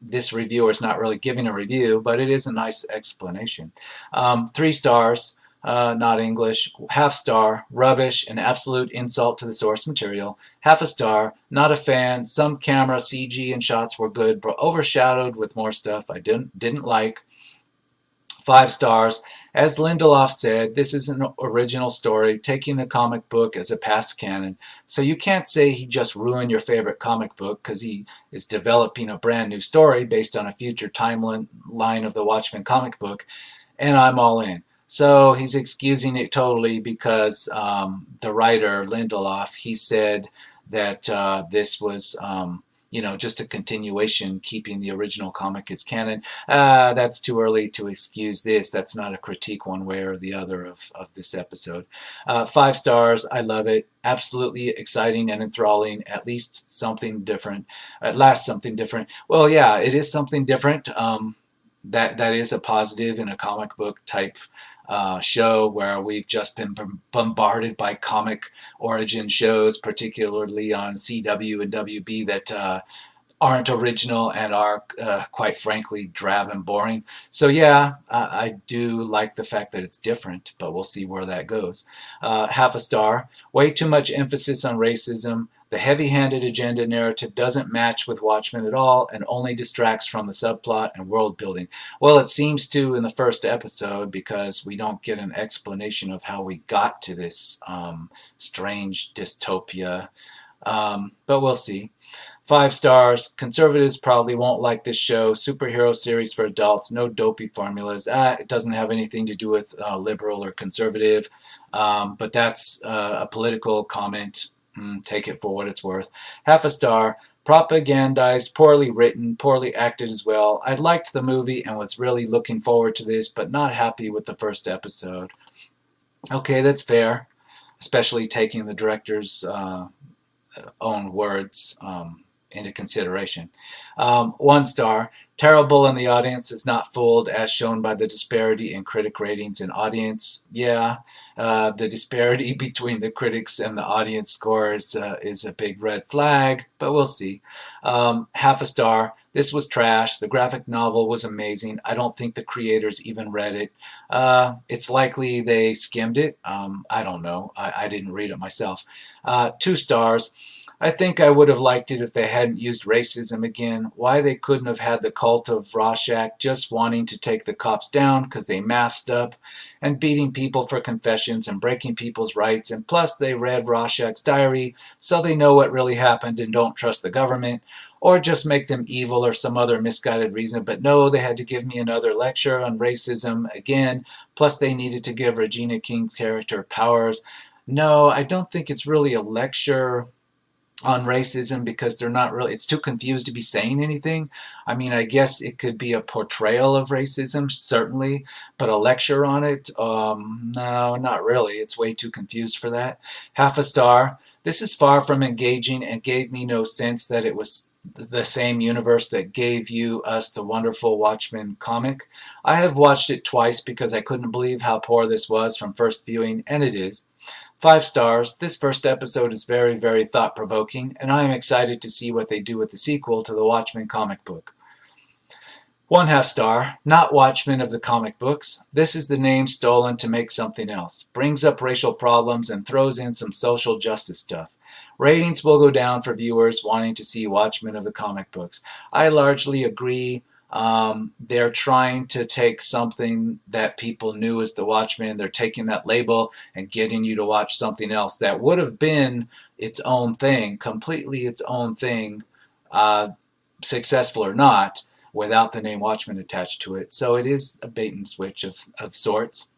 This reviewer is not really giving a review, but it is a nice explanation. 3 stars. Not English. 0.5 star, rubbish, an absolute insult to the source material. 0.5 star, not a fan. Some camera, CG, and shots were good, but overshadowed with more stuff I didn't like. 5 stars. As Lindelof said, this is an original story, taking the comic book as a past canon. So you can't say he just ruined your favorite comic book because he is developing a brand new story based on a future timeline of the Watchmen comic book, and I'm all in. So he's excusing it totally because the writer, Lindelof, he said that this was, just a continuation, keeping the original comic as canon. That's too early to excuse this. That's not a critique one way or the other of this episode. 5 stars, I love it. Absolutely exciting and enthralling. At least something different. At last something different. Well, yeah, it is something different. That is a positive in a comic book type show where we've just been bombarded by comic origin shows, particularly on CW and WB, that aren't original and are, quite frankly, drab and boring. So yeah, I do like the fact that it's different, but we'll see where that goes. 0.5 star, way too much emphasis on racism. The heavy-handed agenda narrative doesn't match with Watchmen at all and only distracts from the subplot and world building. Well, it seems to in the first episode because we don't get an explanation of how we got to this strange dystopia. But we'll see. 5 stars. Conservatives probably won't like this show. Superhero series for adults. No dopey formulas. It doesn't have anything to do with liberal or conservative. But that's a political comment. Take it for what it's worth. 0.5 star. Propagandized, poorly written, poorly acted as well. I liked the movie and was really looking forward to this, but not happy with the first episode. Okay, that's fair, especially taking the director's own words into consideration. 1 star. Terrible and the audience is not fooled as shown by the disparity in critic ratings and audience. Yeah, the disparity between the critics and the audience scores is a big red flag, but we'll see. 0.5 star. This was trash. The graphic novel was amazing. I don't think the creators even read it. It's likely they skimmed it. I don't know. I didn't read it myself. 2 stars. I think I would have liked it if they hadn't used racism again. Why they couldn't have had the cult of Rorschach just wanting to take the cops down because they masked up and beating people for confessions and breaking people's rights, and plus they read Rorschach's diary so they know what really happened and don't trust the government, or just make them evil or some other misguided reason. But no, they had to give me another lecture on racism again, plus they needed to give Regina King's character powers. No, I don't think it's really a lecture on racism because they're not really, it's too confused to be saying anything. I mean, I guess it could be a portrayal of racism, certainly, but a lecture on it, no, not really. It's way too confused for that. Half a star. This is far from engaging and gave me no sense that it was the same universe that gave you us the wonderful Watchmen comic. I have watched it twice because I couldn't believe how poor this was from first viewing, and it is. 5 stars. This first episode is very, very thought-provoking, and I am excited to see what they do with the sequel to the Watchmen comic book. 1/2 star. Not Watchmen of the comic books. This is the name stolen to make something else. Brings up racial problems and throws in some social justice stuff. Ratings will go down for viewers wanting to see Watchmen of the comic books. I largely agree. They're trying to take something that people knew as the Watchmen. They're taking that label and getting you to watch something else that would have been its own thing, completely its own thing, successful or not, without the name Watchmen attached to it. So it is a bait and switch of sorts.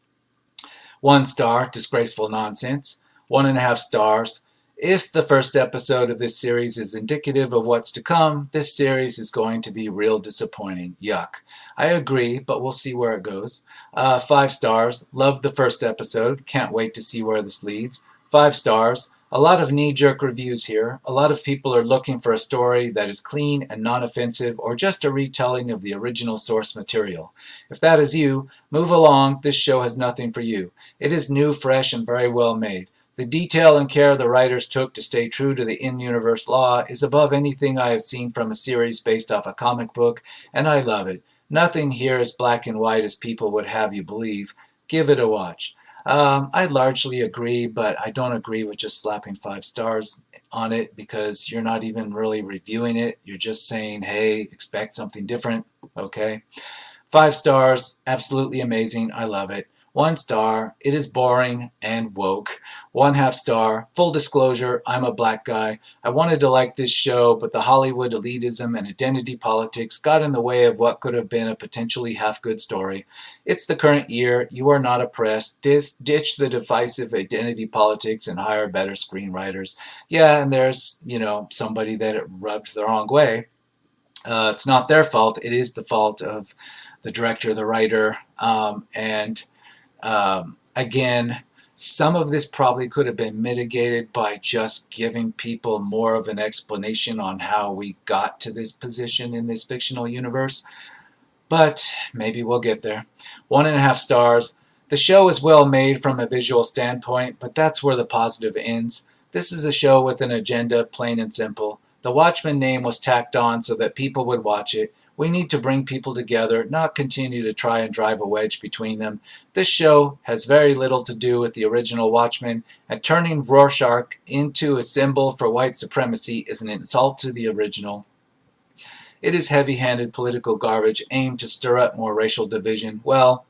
1 star. Disgraceful nonsense. 1.5 stars. If the first episode of this series is indicative of what's to come, this series is going to be real disappointing. Yuck. I agree, but we'll see where it goes. 5 stars. Loved the first episode. Can't wait to see where this leads. 5 stars. A lot of knee-jerk reviews here. A lot of people are looking for a story that is clean and non-offensive, or just a retelling of the original source material. If that is you, move along. This show has nothing for you. It is new, fresh, and very well made. The detail and care the writers took to stay true to the in-universe law is above anything I have seen from a series based off a comic book, and I love it. Nothing here is black and white as people would have you believe. Give it a watch. I largely agree, but I don't agree with just slapping 5 stars on it because you're not even really reviewing it. You're just saying, hey, expect something different, okay? 5 stars, absolutely amazing. I love it. 1 star, it is boring and woke. 1/2 star, full disclosure, I'm a black guy. I wanted to like this show, but the Hollywood elitism and identity politics got in the way of what could have been a potentially half-good story. It's the current year. You are not oppressed. Ditch the divisive identity politics and hire better screenwriters. Yeah, and there's, somebody that it rubbed the wrong way. It's not their fault. It is the fault of the director, the writer, and again, some of this probably could have been mitigated by just giving people more of an explanation on how we got to this position in this fictional universe. But maybe we'll get there. 1.5 stars. The show is well made from a visual standpoint, but that's where the positive ends. This is a show with an agenda, plain and simple. The Watchmen name was tacked on so that people would watch it. We need to bring people together, not continue to try and drive a wedge between them. This show has very little to do with the original Watchmen, and turning Rorschach into a symbol for white supremacy is an insult to the original. It is heavy-handed political garbage aimed to stir up more racial division. Well,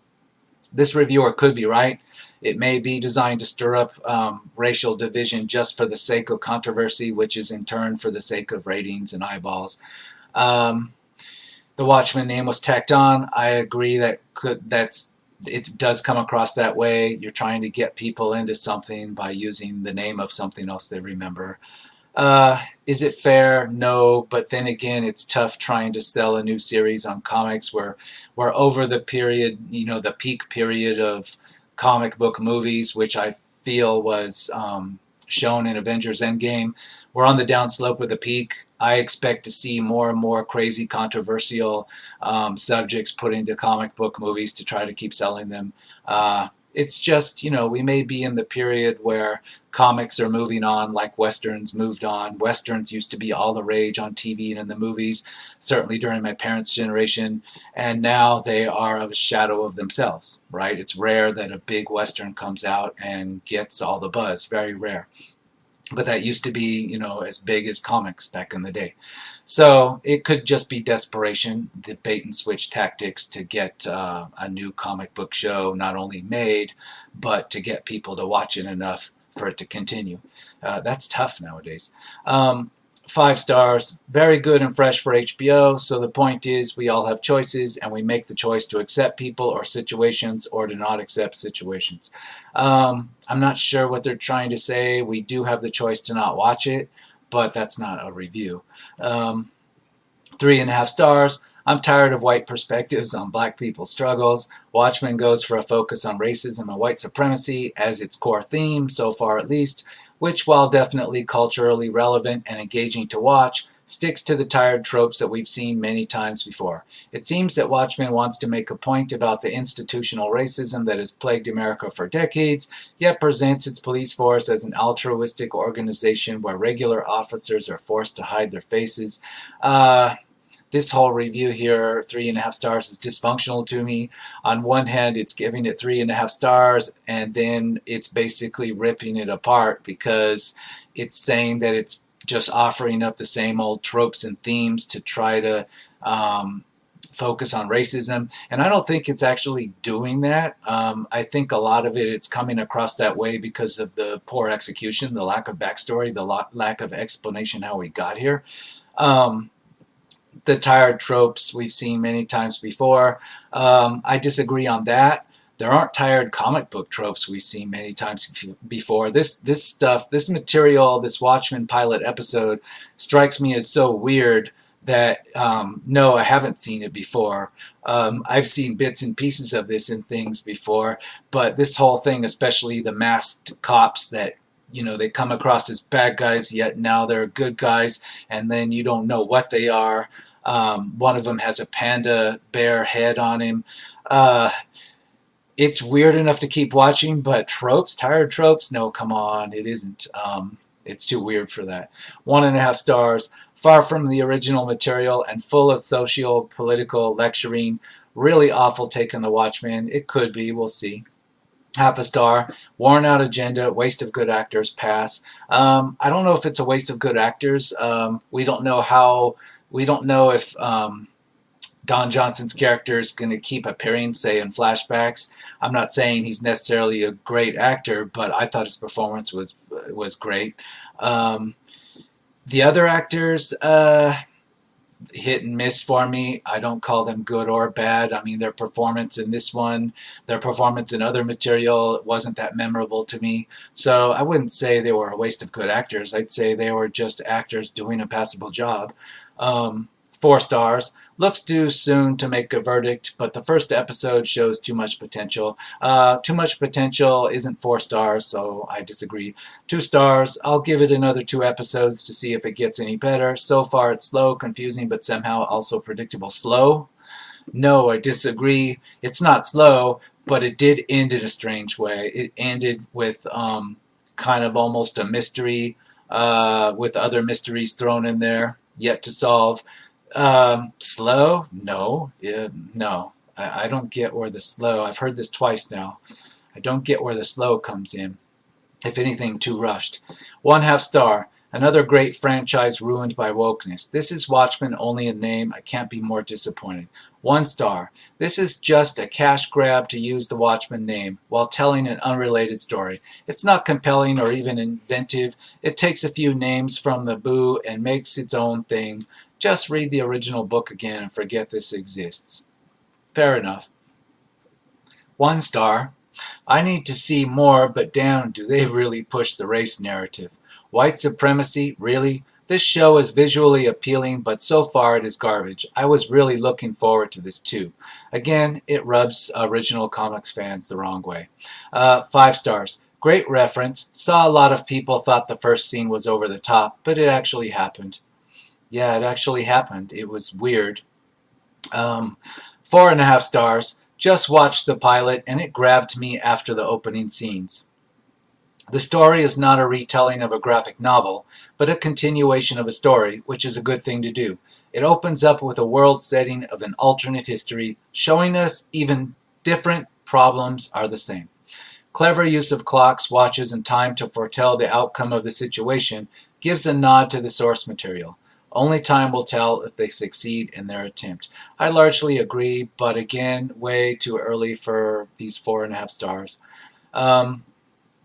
this reviewer could be right. It may be designed to stir up racial division just for the sake of controversy, which is in turn for the sake of ratings and eyeballs. The Watchmen name was tacked on. I agree that it does come across that way. You're trying to get people into something by using the name of something else they remember. Is it fair? No, but then again, it's tough trying to sell a new series on comics where we're over the period, the peak period of comic book movies, which I feel was shown in Avengers Endgame. We're on the downslope of the peak. I expect to see more and more crazy, controversial subjects put into comic book movies to try to keep selling them. It's just, we may be in the period where comics are moving on like Westerns moved on. Westerns used to be all the rage on TV and in the movies, certainly during my parents' generation, and now they are a shadow of themselves, right? It's rare that a big Western comes out and gets all the buzz, very rare. but that used to be, as big as comics back in the day. So it could just be desperation, the bait and switch tactics to get a new comic book show not only made, but to get people to watch it enough for it to continue. That's tough nowadays. 5 stars, very good and fresh for HBO. So the point is, we all have choices, and we make the choice to accept people or situations, or to not accept situations. I'm not sure what they're trying to say. We do have the choice to not watch it, but that's not a review. 3.5 stars. I'm tired of white perspectives on black people's struggles. Watchmen goes for a focus on racism and white supremacy as its core theme, so far at least, which, while definitely culturally relevant and engaging to watch, sticks to the tired tropes that we've seen many times before. It seems that Watchmen wants to make a point about the institutional racism that has plagued America for decades, yet presents its police force as an altruistic organization where regular officers are forced to hide their faces. This whole review here, 3.5 stars, is dysfunctional to me. On one hand, it's giving it 3.5 stars, and then it's basically ripping it apart because it's saying that it's just offering up the same old tropes and themes to try to focus on racism. And I don't think it's actually doing that. I think a lot of it's coming across that way because of the poor execution, the lack of backstory, the lack of explanation how we got here. The tired tropes we've seen many times before. I disagree on that. There aren't tired comic book tropes we've seen many times before. This stuff, this material, this Watchmen pilot episode strikes me as so weird that no, I haven't seen it before. I've seen bits and pieces of this in things before, but this whole thing, especially the masked cops that they come across as bad guys, yet now they're good guys, and then you don't know what they are. One of them has a panda bear head on him. It's weird enough to keep watching, but tropes, tired tropes, no, come on, it isn't. It's too weird for that. 1.5 stars, far from the original material and full of socio-political lecturing. Really awful take on the Watchmen. It could be, we'll see. 0.5 star, worn out agenda, waste of good actors, pass. I don't know if it's a waste of good actors. We don't know if Don Johnson's character is going to keep appearing, say, in flashbacks. I'm not saying he's necessarily a great actor, but I thought his performance was great. The other actors, hit and miss for me. I don't call them good or bad. I mean, their performance in this one, their performance in other material wasn't that memorable to me. So I wouldn't say they were a waste of good actors. I'd say they were just actors doing a passable job. 4 stars. Looks too soon to make a verdict, but the first episode shows too much potential. Too much potential isn't 4 stars, so I disagree. 2 stars. I'll give it another 2 episodes to see if it gets any better. So far it's slow, confusing, but somehow also predictable. Slow? No, I disagree. It's not slow, but it did end in a strange way. It ended with kind of almost a mystery, with other mysteries thrown in there, yet to solve. Slow? No. No. I don't get where the slow, I've heard this twice now. I don't get where the slow comes in. If anything, too rushed. 1/2 star. Another great franchise ruined by wokeness. This is Watchmen only in name. I can't be more disappointed. 1 star. This is just a cash grab to use the Watchmen name while telling an unrelated story. It's not compelling or even inventive. It takes a few names from the Boo and makes its own thing. Just read the original book again and forget this exists. Fair enough. 1 star. I need to see more, but damn, do they really push the race narrative. White supremacy? Really? This show is visually appealing, but so far it is garbage. I was really looking forward to this too. Again, it rubs original comics fans the wrong way. 5 stars. Great reference. Saw a lot of people thought the first scene was over the top, but it actually happened. Yeah, it actually happened. It was weird. 4.5 stars. Just watched the pilot and it grabbed me after the opening scenes. The story is not a retelling of a graphic novel, but a continuation of a story, which is a good thing to do. It opens up with a world setting of an alternate history, showing us even different problems are the same. Clever use of clocks, watches, and time to foretell the outcome of the situation gives a nod to the source material. Only time will tell if they succeed in their attempt. I largely agree, but again, way too early for these 4.5 stars. Um,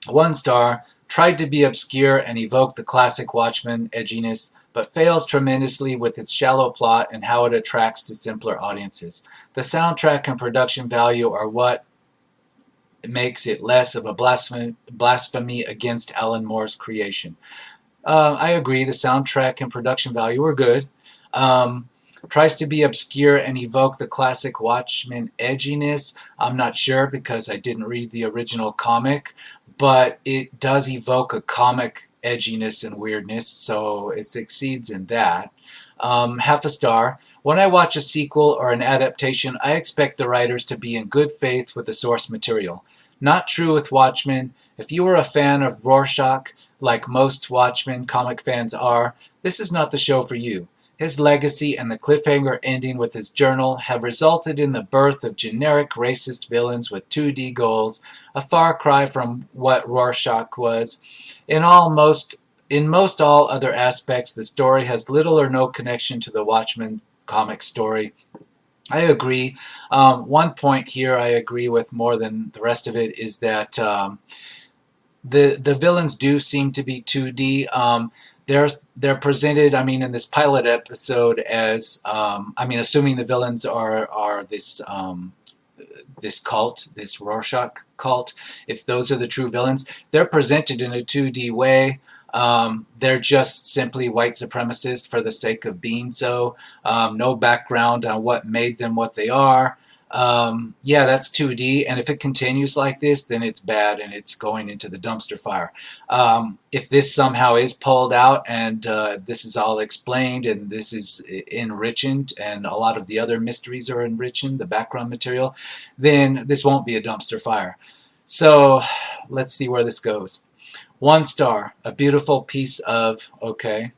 1 star, tried to be obscure and evoke the classic Watchmen edginess, but fails tremendously with its shallow plot and how it attracts to simpler audiences. The soundtrack and production value are what makes it less of a blasphemy against Alan Moore's creation. I agree, the soundtrack and production value are good. Um, Tries to be obscure and evoke the classic Watchmen edginess. I'm not sure because I didn't read the original comic, but it does evoke a comic edginess and weirdness, so it succeeds in that. 0.5 star. When I watch a sequel or an adaptation, I expect the writers to be in good faith with the source material. Not true with Watchmen. If you are a fan of Rorschach, like most Watchmen comic fans are, this is not the show for you. His legacy and the cliffhanger ending with his journal have resulted in the birth of generic racist villains with 2D goals, a far cry from what Rorschach was. In most all other aspects, the story has little or no connection to the Watchmen comic story. I agree. One point here I agree with more than the rest of it is that the villains do seem to be 2D. They're presented, I mean, in this pilot episode as, I mean, assuming the villains are this cult, this Rorschach cult, if those are the true villains, they're presented in a 2D way. They're just simply white supremacists for the sake of being so. No background on what made them what they are. Yeah, that's 2D, and if it continues like this, then it's bad and it's going into the dumpster fire. If this somehow is pulled out and this is all explained and this is enriched and a lot of the other mysteries are enriched, the background material, then this won't be a dumpster fire. So let's see where this goes. 1 star, a beautiful piece of, okay.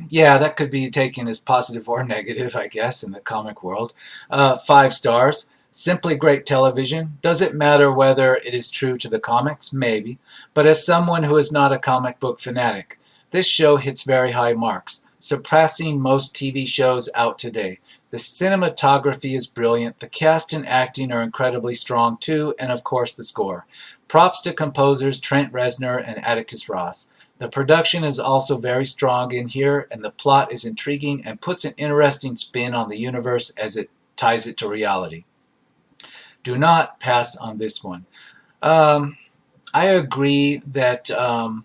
Yeah, that could be taken as positive or negative, I guess, in the comic world. 5 stars. Simply great television. Does it matter whether it is true to the comics? Maybe. But as someone who is not a comic book fanatic, this show hits very high marks, surpassing most TV shows out today. The cinematography is brilliant, the cast and acting are incredibly strong too, and of course the score. Props to composers Trent Reznor and Atticus Ross. The production is also very strong in here, and the plot is intriguing and puts an interesting spin on the universe as it ties it to reality. Do not pass on this one. I agree that, I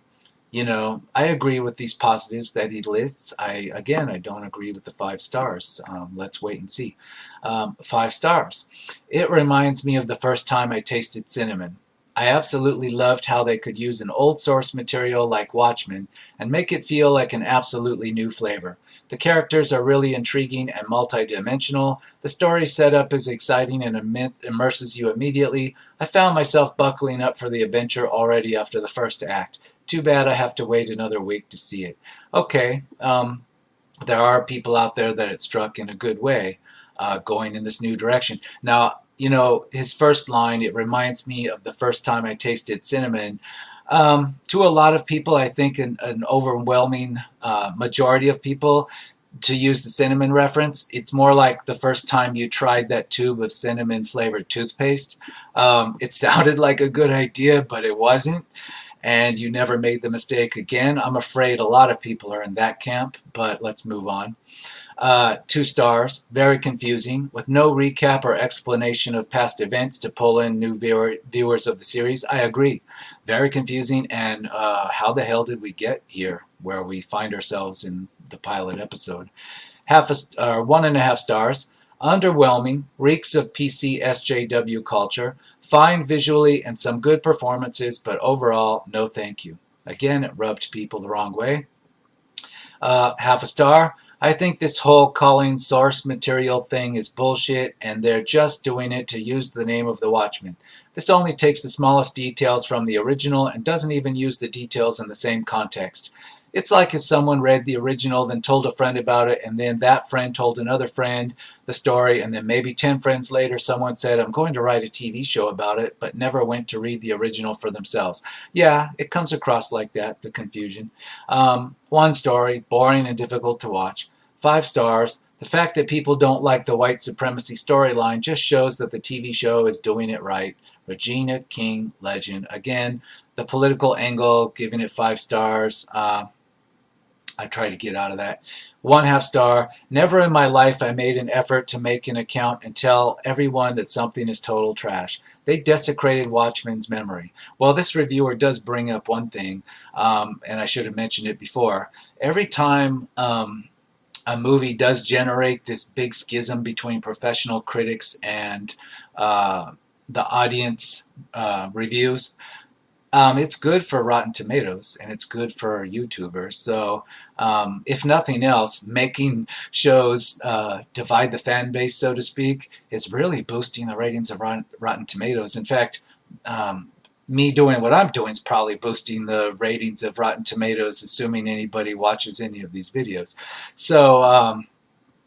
agree with these positives that he lists. I don't agree with the 5 stars. Let's wait and see. 5 stars. It reminds me of the first time I tasted cinnamon. I absolutely loved how they could use an old source material like Watchmen and make it feel like an absolutely new flavor. The characters are really intriguing and multi-dimensional. The story setup is exciting and immerses you immediately. I found myself buckling up for the adventure already after the first act. Too bad I have to wait another week to see it. Okay, there are people out there that it struck in a good way, going in this new direction. Now, his first line, it reminds me of the first time I tasted cinnamon. To a lot of people, I think an overwhelming majority of people, to use the cinnamon reference, it's more like the first time you tried that tube of cinnamon flavored toothpaste. It sounded like a good idea, but it wasn't. And you never made the mistake again. I'm afraid a lot of people are in that camp, but let's move on. 2 stars, very confusing, with no recap or explanation of past events to pull in new viewers of the series. I agree. Very confusing, and how the hell did we get here where we find ourselves in the pilot episode? 1.5 stars, underwhelming, reeks of PC SJW culture, fine visually and some good performances, but overall, no thank you. Again, it rubbed people the wrong way. 0.5 star, I think this whole calling source material thing is bullshit, and they're just doing it to use the name of the Watchmen. This only takes the smallest details from the original and doesn't even use the details in the same context. It's like if someone read the original, then told a friend about it, and then that friend told another friend the story, and then maybe 10 friends later someone said, I'm going to write a TV show about it, but never went to read the original for themselves. Yeah, it comes across like that, the confusion. One story, boring and difficult to watch. 5 stars. The fact that people don't like the white supremacy storyline just shows that the TV show is doing it right. Regina King, legend. Again, the political angle, giving it 5 stars. I try to get out of that. 1/2 star. Never in my life I made an effort to make an account and tell everyone that something is total trash. They desecrated Watchmen's memory. Well, this reviewer does bring up one thing, and I should have mentioned it before. Every time a movie does generate this big schism between professional critics and the audience reviews, it's good for Rotten Tomatoes and it's good for YouTubers. So, if nothing else, making shows divide the fan base, so to speak, is really boosting the ratings of Rotten Tomatoes. In fact, me doing what I'm doing is probably boosting the ratings of Rotten Tomatoes, assuming anybody watches any of these videos. So,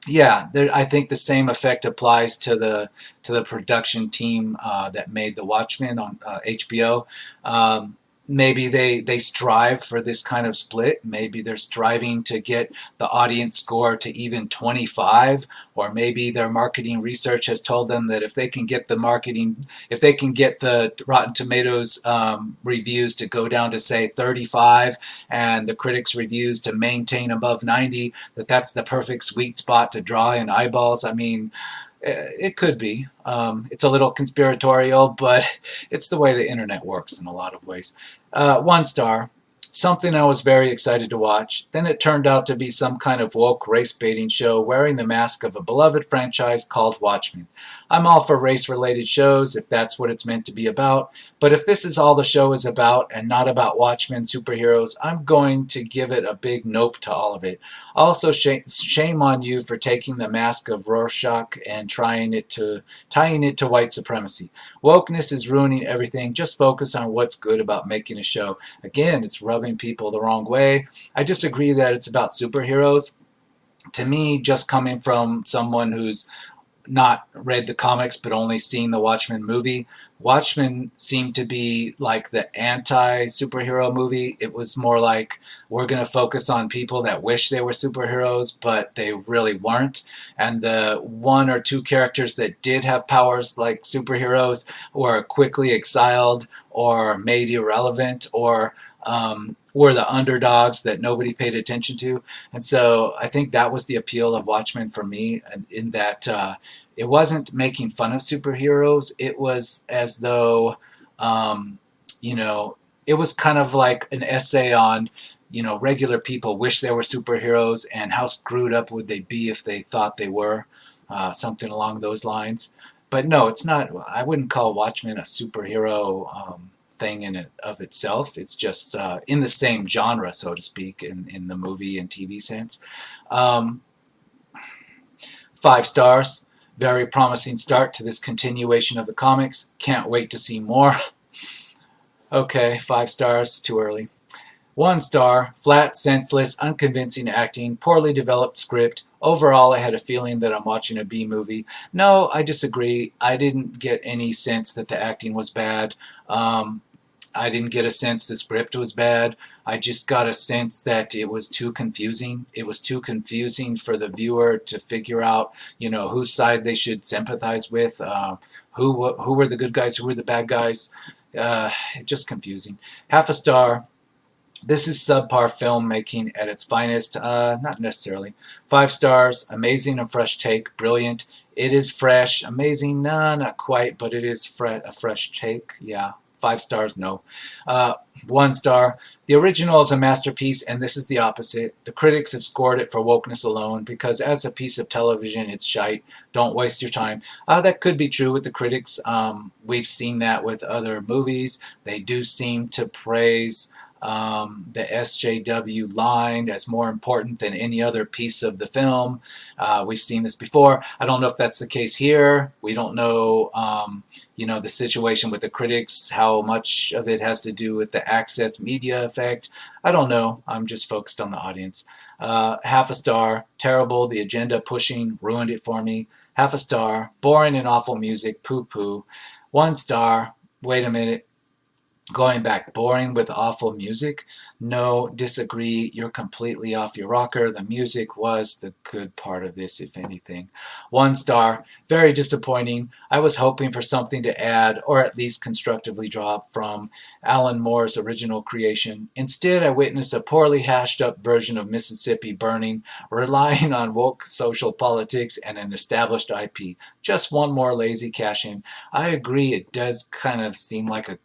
yeah, I think the same effect applies to the production team that made The Watchmen on HBO. Maybe they strive for this kind of split. Maybe they're striving to get the audience score to even 25, or maybe their marketing research has told them that if they can get the Rotten Tomatoes reviews to go down to say 35, and the critics' reviews to maintain above 90, that's the perfect sweet spot to draw in eyeballs. I mean, it could be. It's a little conspiratorial, but it's the way the internet works in a lot of ways. 1 star. Something I was very excited to watch. Then it turned out to be some kind of woke race-baiting show wearing the mask of a beloved franchise called Watchmen. I'm all for race-related shows if that's what it's meant to be about, but if this is all the show is about and not about Watchmen superheroes, I'm going to give it a big nope to all of it. Also, shame on you for taking the mask of Rorschach and tying it to white supremacy. Wokeness is ruining everything. Just focus on what's good about making a show. Again, it's rubbing people the wrong way. I disagree that it's about superheroes. To me, just coming from someone who's not read the comics but only seen the Watchmen movie, Watchmen seemed to be like the anti-superhero movie. It was more like, we're going to focus on people that wish they were superheroes but they really weren't, and the 1 or 2 characters that did have powers like superheroes were quickly exiled or made irrelevant, or were the underdogs that nobody paid attention to. And so I think that was the appeal of Watchmen for me, in that it wasn't making fun of superheroes. It was as though, you know, it was kind of like an essay on, regular people wish they were superheroes and how screwed up would they be if they thought they were, something along those lines. But no, it's not. I wouldn't call Watchmen a superhero thing in it of itself. It's just in the same genre, so to speak, in the movie and TV sense. Um, 5 stars. Very promising start to this continuation of the comics. Can't wait to see more. Okay, 5 stars, too early. 1 star. Flat, senseless, unconvincing acting, poorly developed script. Overall, I had a feeling that I'm watching a B movie. No, I disagree. I didn't get any sense that the acting was bad. I didn't get a sense the script was bad. I just got a sense that it was too confusing. It was too confusing for the viewer to figure out, whose side they should sympathize with, who were the good guys, who were the bad guys. Just confusing. 1/2 star. This is subpar filmmaking at its finest. Not necessarily. 5 stars. Amazing and fresh take. Brilliant. It is fresh. Amazing. No, not quite, but it is a fresh take. Yeah. 5 stars, no. 1 star. The original is a masterpiece, and this is the opposite. The critics have scored it for wokeness alone, because as a piece of television, it's shite. Don't waste your time. That could be true with the critics. We've seen that with other movies. They do seem to praise the SJW line as more important than any other piece of the film. We've seen this before. I don't know if that's the case here. We don't know, the situation with the critics, how much of it has to do with the Access Media effect. I don't know. I'm just focused on the audience. Half a star, terrible, the agenda pushing, ruined it for me. Half a star, boring and awful music, poo poo. 1 star, wait a minute, going back, boring with awful music. No, disagree, you're completely off your rocker. The music was the good part of this, if anything. 1 star, very disappointing. I was hoping for something to add or at least constructively drop from Alan Moore's original creation. Instead, I witnessed a poorly hashed up version of Mississippi Burning, relying on woke social politics and an established IP. Just one more lazy cash in. I agree, it does kind of seem like an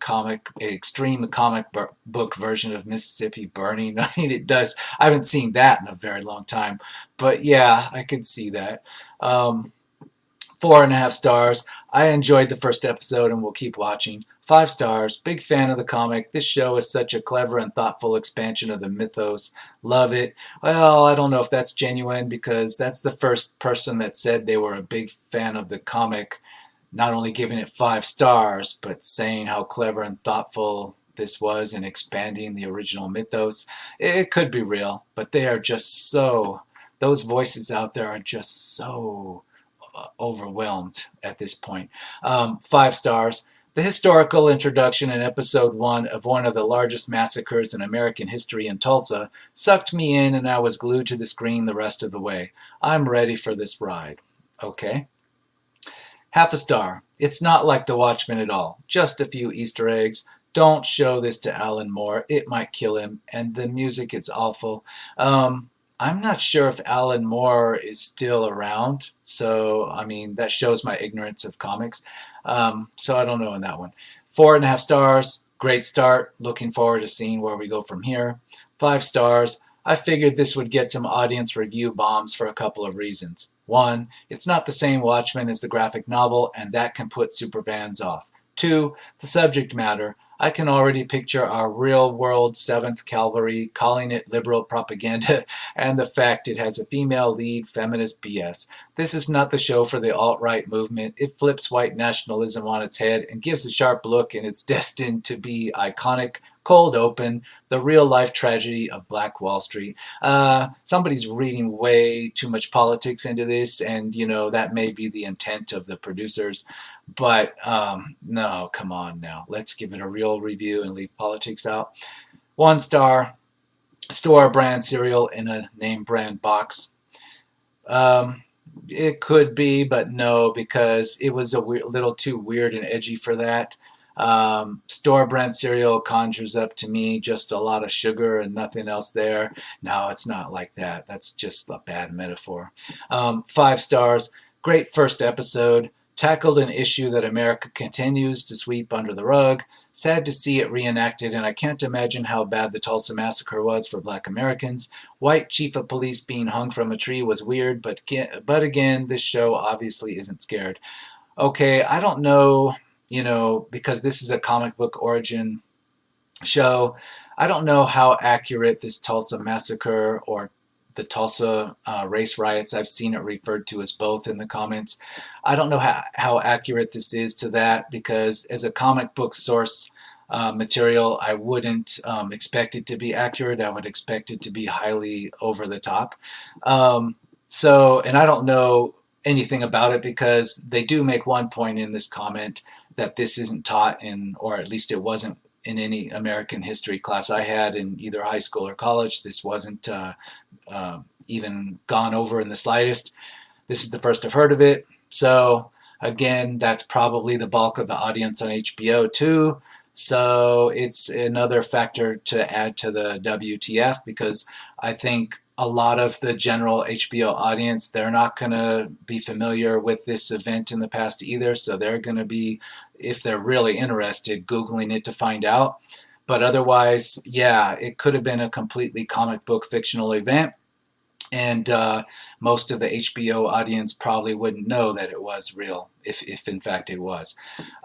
extreme comic book version of Mississippi Burning. I mean, it does. I haven't seen that in a very long time, but yeah, I could see that. 4.5 stars. I enjoyed the first episode and will keep watching. 5 stars. Big fan of the comic. This show is such a clever and thoughtful expansion of the mythos. Love it. Well, I don't know if that's genuine because that's the first person that said they were a big fan of the comic, not only giving it 5 stars, but saying how clever and thoughtful this was in expanding the original mythos. It could be real, but they are just so, those voices out there are just so overwhelmed at this point. 5 stars. The historical introduction in episode 1 of one of the largest massacres in American history in Tulsa sucked me in and I was glued to the screen the rest of the way. I'm ready for this ride. Okay. Half a star. It's not like The Watchmen at all. Just a few Easter eggs. Don't show this to Alan Moore. It might kill him. And the music is awful. I'm not sure if Alan Moore is still around. So, I mean, that shows my ignorance of comics. So I don't know on that one. 4.5 stars. Great start. Looking forward to seeing where we go from here. 5 stars. I figured this would get some audience review bombs for a couple of reasons. 1, it's not the same Watchmen as the graphic novel, and that can put superfans off. 2, the subject matter. I can already picture our real-world 7th Cavalry calling it liberal propaganda and the fact it has a female lead feminist BS. This is not the show for the alt-right movement. It flips white nationalism on its head and gives a sharp look, and it's destined to be iconic, cold open, the real-life tragedy of Black Wall Street. Somebody's reading way too much politics into this, and, that may be the intent of the producers. But no, come on now. Let's give it a real review and leave politics out. 1 star. Store brand cereal in a name brand box. It could be, but no, because it was a little too weird and edgy for that. Store brand cereal conjures up to me just a lot of sugar and nothing else there. No, it's not like that. That's just a bad metaphor. 5 stars. Great first episode. Tackled an issue that America continues to sweep under the rug. Sad to see it reenacted, and I can't imagine how bad the Tulsa Massacre was for Black Americans. White chief of police being hung from a tree was weird, but again, this show obviously isn't scared. Okay, I don't know, because this is a comic book origin show, I don't know how accurate this Tulsa Massacre or the Tulsa race riots, I've seen it referred to as both in the comments. I don't know how accurate this is to that, because as a comic book source material, I wouldn't expect it to be accurate. I would expect it to be highly over the top. And I don't know anything about it, because they do make one point in this comment that this isn't taught in, or at least it wasn't in any American history class I had in either high school or college. This wasn't even gone over in the slightest. This is the first I've heard of it. So again, that's probably the bulk of the audience on HBO too. So it's another factor to add to the WTF, because I think a lot of the general HBO audience, they're not going to be familiar with this event in the past either. So they're going to be, if they're really interested, Googling it to find out. But otherwise, yeah, it could have been a completely comic book fictional event. And most of the HBO audience probably wouldn't know that it was real, if in fact it was.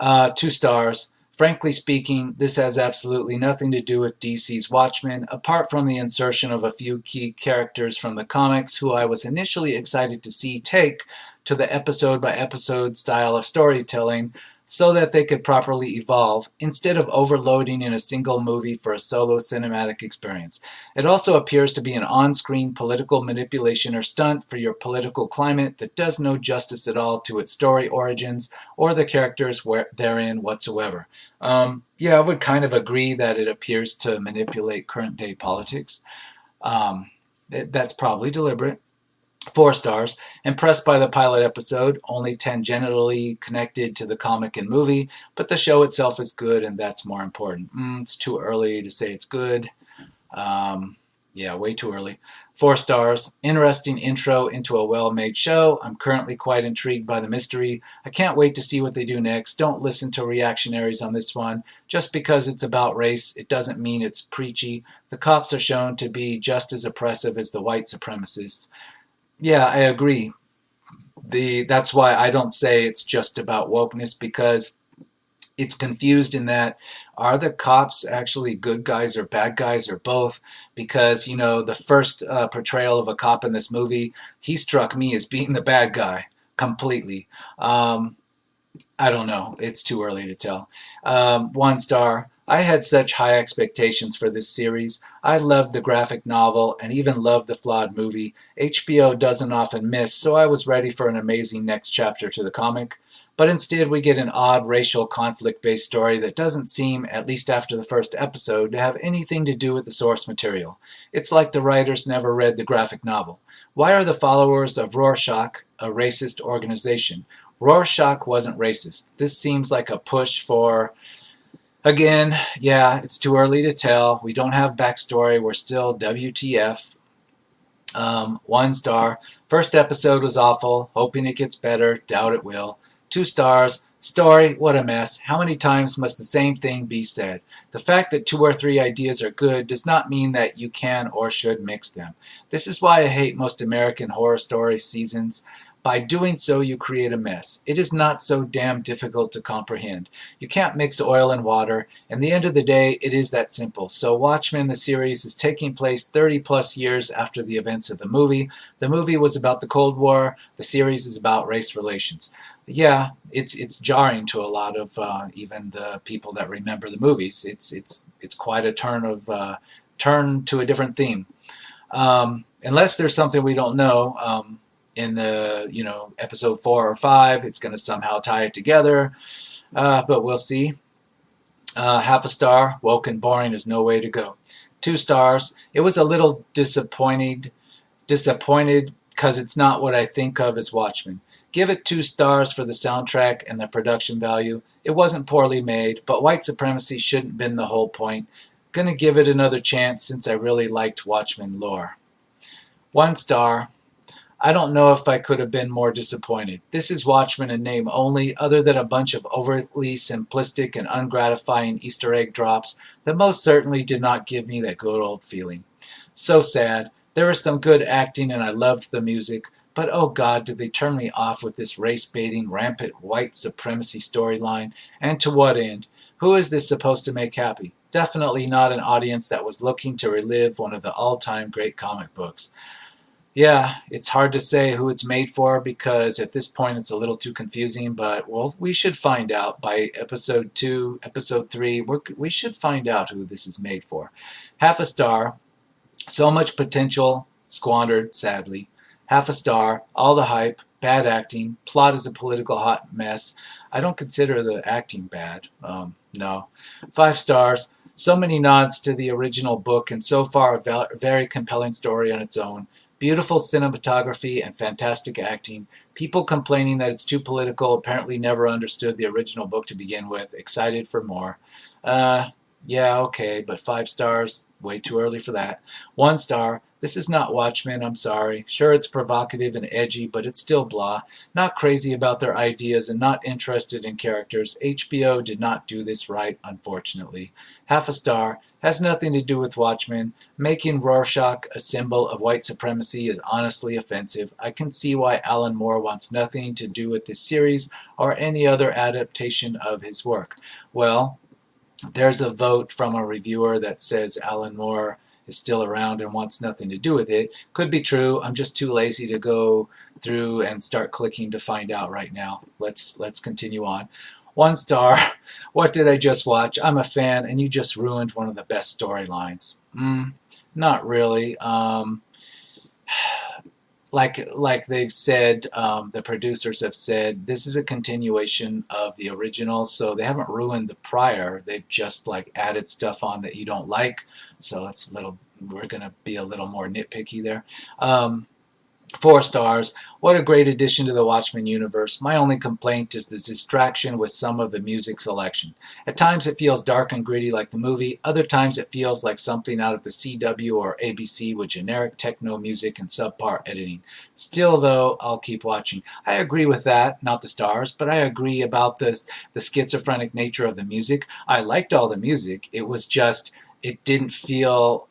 2 stars. Frankly speaking, this has absolutely nothing to do with DC's Watchmen, apart from the insertion of a few key characters from the comics who I was initially excited to see take to the episode by episode style of storytelling so that they could properly evolve, instead of overloading in a single movie for a solo cinematic experience. It also appears to be an on-screen political manipulation or stunt for your political climate that does no justice at all to its story origins or the characters therein whatsoever. Yeah, I would kind of agree that it appears to manipulate current day politics. That's probably deliberate. 4 stars. Impressed by the pilot episode, only tangentially connected to the comic and movie, but the show itself is good, and that's more important. It's too early to say it's good. Um, yeah, way too early. 4 stars. Interesting intro into a well-made show. I'm currently quite intrigued by the mystery. I can't wait to see what they do next. Don't listen to reactionaries on this one. Just because it's about race, it doesn't mean it's preachy. The cops are shown to be just as oppressive as the white supremacists. Yeah, I agree. That's why I don't say it's just about wokeness, because it's confused in that, are the cops actually good guys or bad guys or both? Because, the first portrayal of a cop in this movie, he struck me as being the bad guy completely. Um, I don't know. It's too early to tell. 1 star. I had such high expectations for this series. I loved the graphic novel and even loved the flawed movie. HBO doesn't often miss, so I was ready for an amazing next chapter to the comic. But instead, we get an odd racial conflict based story that doesn't seem, at least after the first episode, to have anything to do with the source material. It's like the writers never read the graphic novel. Why are the followers of Rorschach a racist organization? Rorschach wasn't racist. This seems like a push for, again, yeah, it's too early to tell. We don't have backstory. We're still WTF. 1 star. First episode was awful. Hoping it gets better. Doubt it will. 2 stars. Story, what a mess. How many times must the same thing be said? The fact that 2 or 3 ideas are good does not mean that you can or should mix them. This is why I hate most American horror story seasons. By doing so, you create a mess. It is not so damn difficult to comprehend. You can't mix oil and water. In the end of the day, it is that simple. So Watchmen, the series, is taking place 30 plus years after the events of the movie. The movie was about the Cold War. The series is about race relations. Yeah, it's jarring to a lot of even the people that remember the movies. It's quite a turn to a different theme. Unless there's something we don't know. In the episode 4 or 5, it's going to somehow tie it together, but we'll see. Half a star. Woke and boring is no way to go. 2 stars. It was a little disappointed because it's not what I think of as Watchmen. Give it 2 stars for the soundtrack and the production value. It wasn't poorly made, but white supremacy shouldn't have been the whole point. Gonna give it another chance since I really liked Watchmen lore. 1 star. I don't know if I could have been more disappointed. This is Watchmen in name only, other than a bunch of overtly simplistic and ungratifying Easter egg drops that most certainly did not give me that good old feeling. So sad. There was some good acting and I loved the music, but oh God, did they turn me off with this race-baiting, rampant white supremacy storyline, and to what end? Who is this supposed to make happy? Definitely not an audience that was looking to relive one of the all-time great comic books. Yeah, it's hard to say who it's made for because at this point it's a little too confusing, but well, we should find out by episode 2, episode 3. We should find out who this is made for. Half a star. So much potential squandered, sadly. Half a star. All the hype. Bad acting. Plot is a political hot mess. I don't consider the acting bad. No. 5 stars. So many nods to the original book and so far a very compelling story on its own. Beautiful cinematography and fantastic acting. People complaining that it's too political apparently never understood the original book to begin with. Excited for more. Yeah, okay, but 5 stars, way too early for that. 1 star. This is not Watchmen, I'm sorry. Sure, it's provocative and edgy, but it's still blah. Not crazy about their ideas and not interested in characters. HBO did not do this right, unfortunately. Half a star. Has nothing to do with Watchmen. Making Rorschach a symbol of white supremacy is honestly offensive. I can see why Alan Moore wants nothing to do with this series or any other adaptation of his work. Well, There's a vote from a reviewer that says Alan Moore is still around and wants nothing to do with it. Could be true. I'm just too lazy to go through and start clicking to find out right now. Let's continue on. 1 star. What did I just watch? I'm a fan, and you just ruined one of the best storylines. Not really. Like they've said, the producers have said, this is a continuation of the original, so they haven't ruined the prior. They've just like added stuff on that you don't like. So it's a little. We're gonna be a little more nitpicky there. 4 stars. What a great addition to the Watchmen universe. My only complaint is the distraction with some of the music selection. At times it feels dark and gritty like the movie. Other times it feels like something out of the CW or ABC with generic techno music and subpar editing. Still, though, I'll keep watching. I agree with that, not the stars, but I agree about the schizophrenic nature of the music. I liked all the music. It was just, it didn't feel...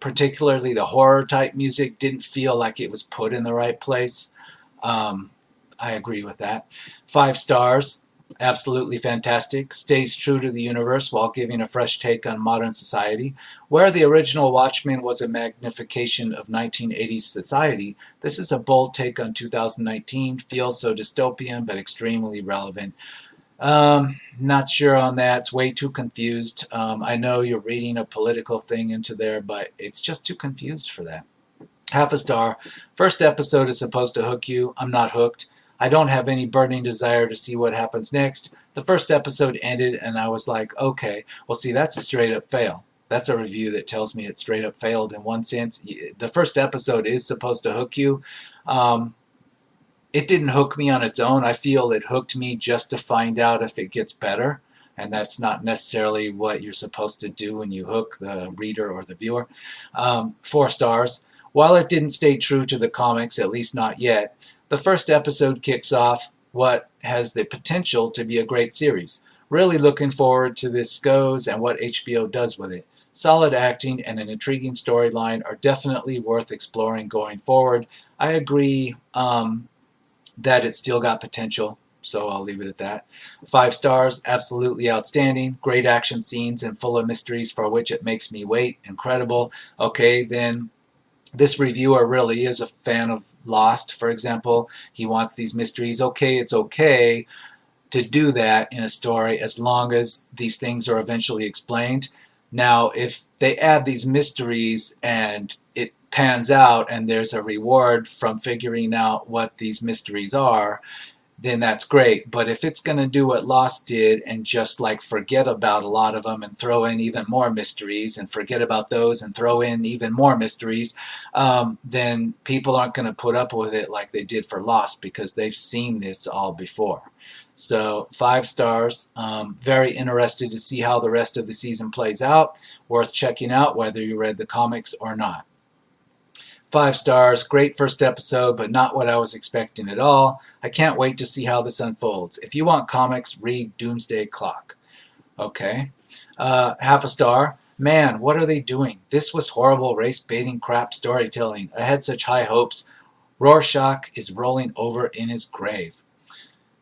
particularly the horror type music didn't feel like it was put in the right place. I agree with that. 5 stars, absolutely fantastic. Stays true to the universe while giving a fresh take on modern society. Where the original Watchmen was a magnification of 1980s society, this is a bold take on 2019. Feels so dystopian but extremely relevant. Not sure on that. It's way too confused. I know you're reading a political thing into there, but it's just too confused for that. 1/2 star. First episode is supposed to hook you. I'm not hooked. I don't have any burning desire to see what happens next. The first episode ended and I was like, okay, well, see, that's a straight up fail. That's a review that tells me it straight up failed in one sense. The first episode is supposed to hook you. It didn't hook me on its own. I feel it hooked me just to find out if it gets better. And that's not necessarily what you're supposed to do when you hook the reader or the viewer. 4 stars. While it didn't stay true to the comics, at least not yet, the first episode kicks off what has the potential to be a great series. Really looking forward to this goes and what HBO does with it. Solid acting and an intriguing storyline are definitely worth exploring going forward. I agree that it's still got potential, so I'll leave it at that. 5 stars, absolutely outstanding. Great action scenes and full of mysteries for which it makes me wait. Incredible. Okay, then this reviewer really is a fan of Lost, for example. He wants these mysteries. Okay, it's okay to do that in a story as long as these things are eventually explained. Now, if they add these mysteries and it pans out and there's a reward from figuring out what these mysteries are, then that's great. But if it's going to do what Lost did and just like forget about a lot of them and throw in even more mysteries and forget about those and throw in even more mysteries, then people aren't going to put up with it like they did for Lost because they've seen this all before. So 5 stars. Very interested to see how the rest of the season plays out. Worth checking out whether you read the comics or not. 5 stars, great first episode, but not what I was expecting at all. I can't wait to see how this unfolds. If you want comics, read Doomsday Clock. Okay. 1/2 star. Man, what are they doing? This was horrible race-baiting crap storytelling. I had such high hopes. Rorschach is rolling over in his grave.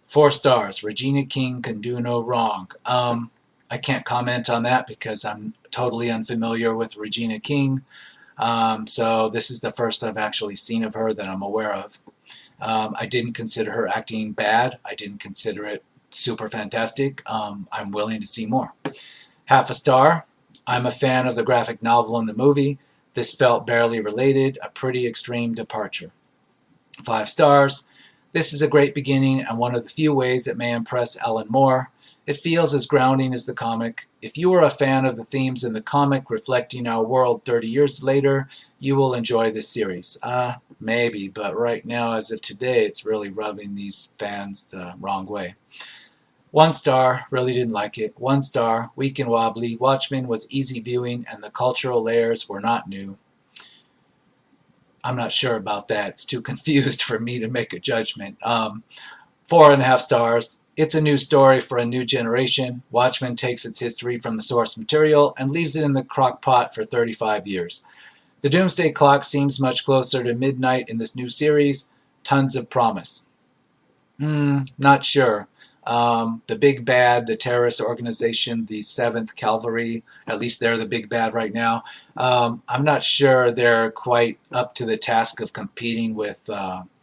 4 stars. Regina King can do no wrong. I can't comment on that because I'm totally unfamiliar with Regina King. So this is the first I've actually seen of her that I'm aware of. I didn't consider her acting bad. I didn't consider it super fantastic. I'm willing to see more. 1/2 star. I'm a fan of the graphic novel and the movie. This felt barely related, a pretty extreme departure. 5 stars. This is a great beginning and one of the few ways it may impress Alan Moore. It feels as grounding as the comic. If you are a fan of the themes in the comic reflecting our world 30 years later, you will enjoy this series. Maybe, but right now, as of today, it's really rubbing these fans the wrong way. 1 star, really didn't like it. 1 star, weak and wobbly. Watchmen was easy viewing and the cultural layers were not new. I'm not sure about that. It's too confused for me to make a judgment. 4.5 stars. It's a new story for a new generation. Watchmen takes its history from the source material and leaves it in the crock pot for 35 years. The Doomsday Clock seems much closer to midnight in this new series. Tons of promise. Not sure. The big bad, the terrorist organization, the 7th Cavalry, at least they're the big bad right now. I'm not sure they're quite up to the task of competing with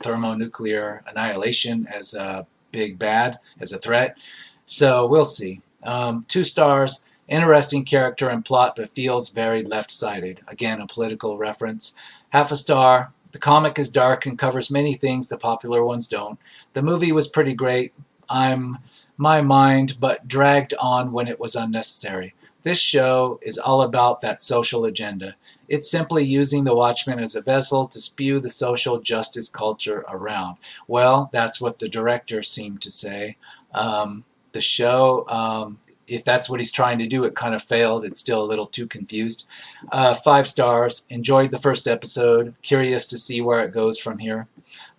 thermonuclear annihilation as a big bad, as a threat. So we'll see. 2 stars, interesting character and plot, but feels very left-sided. Again, a political reference. Half a star. The comic is dark and covers many things the popular ones don't. The movie was pretty great. I'm my mind, but dragged on when it was unnecessary. This show is all about that social agenda. It's simply using the Watchmen as a vessel to spew the social justice culture around. Well, that's what the director seemed to say. The show, if that's what he's trying to do, it kind of failed. It's still a little too confused. 5 stars. Enjoyed the first episode. Curious to see where it goes from here.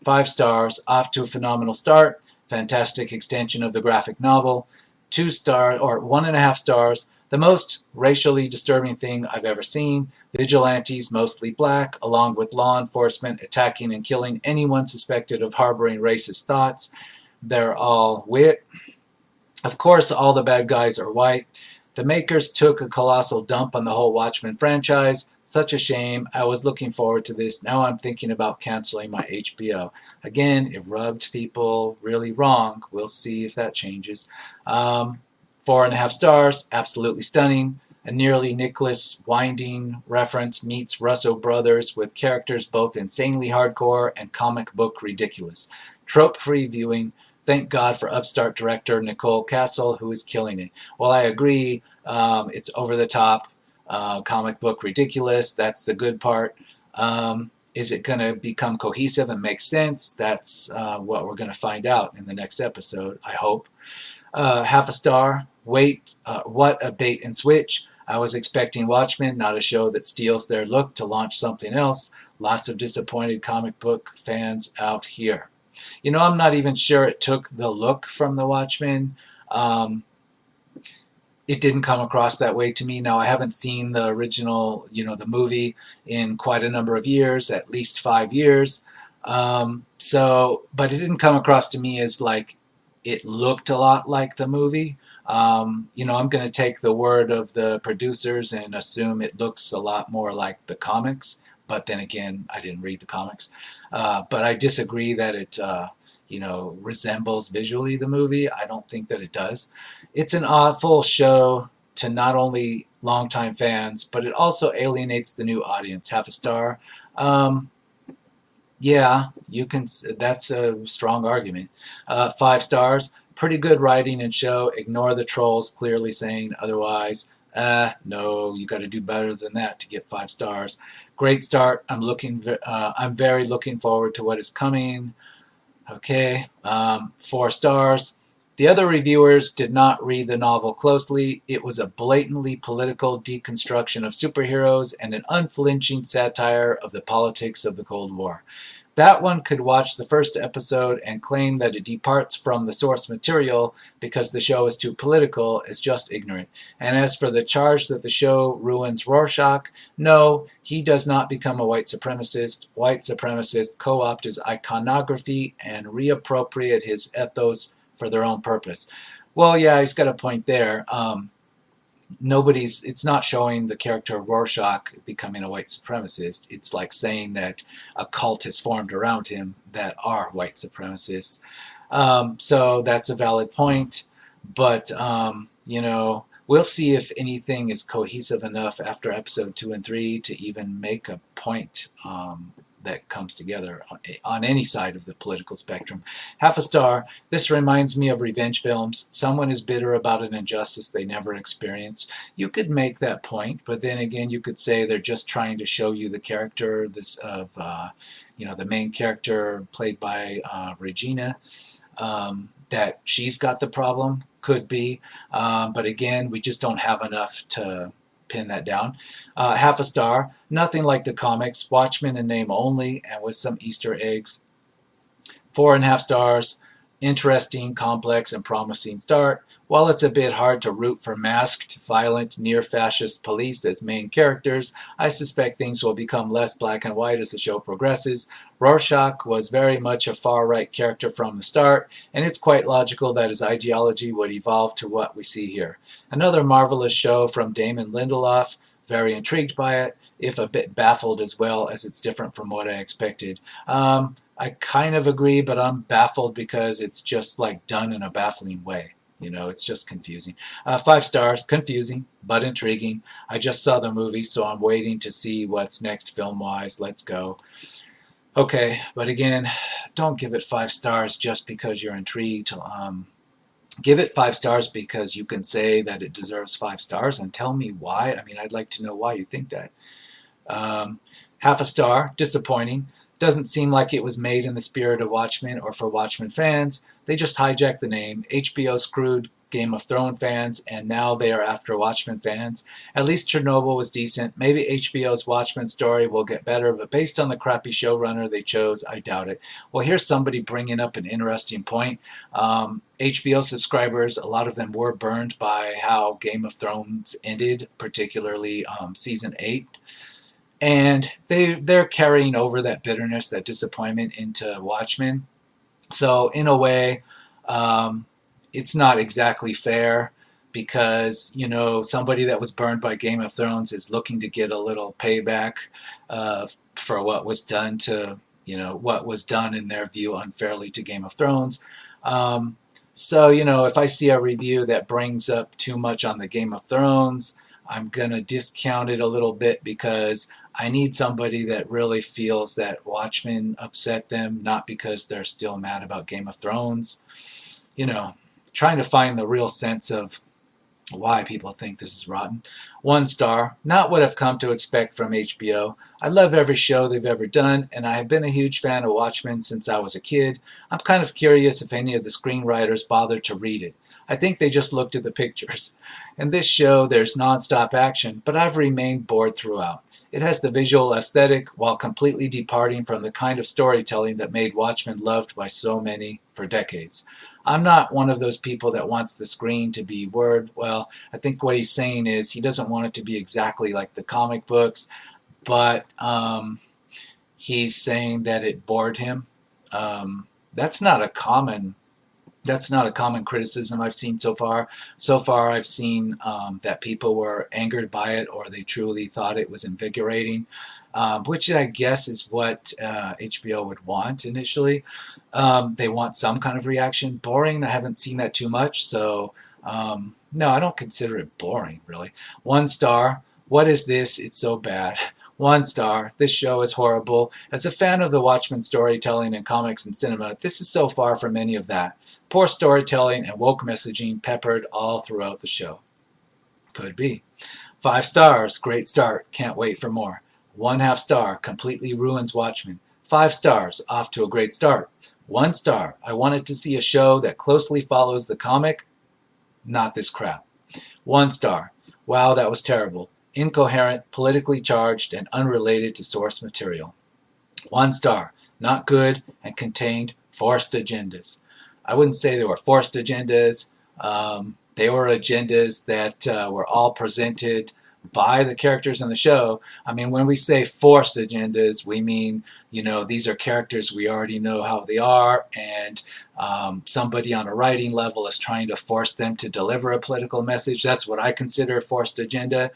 5 stars. Off to a phenomenal start. Fantastic extension of the graphic novel. 2 star or 1.5 stars. The most racially disturbing thing I've ever seen. Vigilantes, mostly black, along with law enforcement attacking and killing anyone suspected of harboring racist thoughts. They're all wit. Of course, all the bad guys are white. The makers took a colossal dump on the whole Watchmen franchise. Such a shame. I was looking forward to this. Now I'm thinking about canceling my HBO. Again, it rubbed people really wrong. We'll see if that changes. 4.5 stars. Absolutely stunning. A nearly Nicholas Winding reference meets Russo brothers with characters both insanely hardcore and comic book ridiculous. Trope-free viewing. Thank God for upstart director Nicole Castle, who is killing it. Well, I agree. It's over the top, comic book ridiculous. That's the good part. Is it going to become cohesive and make sense? That's what we're going to find out in the next episode, I hope. Half a star. Wait, what a bait and switch. I was expecting Watchmen, not a show that steals their look to launch something else. Lots of disappointed comic book fans out here. You know, I'm not even sure it took the look from the Watchmen. It didn't come across that way to me. Now, I haven't seen the original, the movie in quite a number of years, at least 5 years. But it didn't come across to me as like it looked a lot like the movie. I'm going to take the word of the producers and assume it looks a lot more like the comics. But then again, I didn't read the comics. But I disagree that it, resembles visually the movie. I don't think that it does. It's an awful show to not only longtime fans, but it also alienates the new audience. Half a star. Yeah, you can. That's a strong argument. 5 stars. Pretty good writing and show. Ignore the trolls clearly saying otherwise. No, you got to do better than that to get 5 stars. Great start. I'm very looking forward to what is coming. Okay, 4 stars. The other reviewers did not read the novel closely. It was a blatantly political deconstruction of superheroes and an unflinching satire of the politics of the Cold War. That one could watch the first episode and claim that it departs from the source material because the show is too political is just ignorant. And as for the charge that the show ruins Rorschach, no, he does not become a white supremacist. White supremacists co-opt his iconography and reappropriate his ethos for their own purpose. Well, yeah, he's got a point there. It's not showing the character of Rorschach becoming a white supremacist. It's like saying that a cult has formed around him that are white supremacists. So that's a valid point. But, we'll see if anything is cohesive enough after episode 2 and 3 to even make a point that comes together on any side of the political spectrum. Half a star. This reminds me of revenge films. Someone is bitter about an injustice they never experienced. You could make that point, but then again, you could say they're just trying to show you the character the main character played by Regina, that she's got the problem. Could be, but again, we just don't have enough to pin that down. Half a star. Nothing like the comics. Watchmen in name only and with some Easter eggs. 4.5 stars. Interesting, complex, and promising start. While it's a bit hard to root for masked, violent, near-fascist police as main characters, I suspect things will become less black and white as the show progresses. Rorschach was very much a far-right character from the start, and it's quite logical that his ideology would evolve to what we see here. Another marvelous show from Damon Lindelof, very intrigued by it, if a bit baffled as well, as it's different from what I expected. I kind of agree, but I'm baffled because it's just like done in a baffling way. You know, it's just confusing. 5 stars, confusing, but intriguing. I just saw the movie, so I'm waiting to see what's next film-wise. Let's go. Okay, but again, don't give it 5 stars just because you're intrigued. Give it 5 stars because you can say that it deserves 5 stars, and tell me why. I mean, I'd like to know why you think that. Half a star, disappointing. Doesn't seem like it was made in the spirit of Watchmen or for Watchmen fans. They just hijacked the name. HBO screwed Game of Thrones fans, and now they are after Watchmen fans. At least Chernobyl was decent. Maybe HBO's Watchmen story will get better, but based on the crappy showrunner they chose, I doubt it. Well, here's somebody bringing up an interesting point. HBO subscribers, a lot of them were burned by how Game of Thrones ended, particularly season 8. And they're carrying over that bitterness, that disappointment into Watchmen. So in a way, it's not exactly fair because, you know, somebody that was burned by Game of Thrones is looking to get a little payback for what was done to, you know, what was done in their view unfairly to Game of Thrones. So, you know, if I see a review that brings up too much on the Game of Thrones, I'm going to discount it a little bit because I need somebody that really feels that Watchmen upset them, not because they're still mad about Game of Thrones. You know, trying to find the real sense of why people think this is rotten. 1 star, not what I've come to expect from HBO. I love every show they've ever done, and I have been a huge fan of Watchmen since I was a kid. I'm kind of curious if any of the screenwriters bothered to read it. I think they just looked at the pictures. In this show, there's non-stop action, but I've remained bored throughout. It has the visual aesthetic while completely departing from the kind of storytelling that made Watchmen loved by so many for decades. I'm not one of those people that wants the screen to be word. Well, I think what he's saying is he doesn't want it to be exactly like the comic books, but he's saying that it bored him. That's not a common criticism I've seen so far. So far, I've seen that people were angered by it or they truly thought it was invigorating, which I guess is what HBO would want initially. They want some kind of reaction. Boring, I haven't seen that too much, so no, I don't consider it boring, really. 1 star, what is this? It's so bad. 1 star, this show is horrible. As a fan of the Watchmen storytelling in comics and cinema, this is so far from any of that. Poor storytelling and woke messaging peppered all throughout the show. Could be. 5 stars, great start, can't wait for more. 1/2 star, completely ruins Watchmen. 5 stars, off to a great start. 1 star, I wanted to see a show that closely follows the comic, not this crap. 1 star, wow, that was terrible. Incoherent, politically charged, and unrelated to source material. 1 star, not good and contained forced agendas. I wouldn't say they were forced agendas. They were agendas that were all presented by the characters in the show. I mean, when we say forced agendas, we mean, you know, these are characters we already know how they are, and somebody on a writing level is trying to force them to deliver a political message. That's what I consider a forced agenda.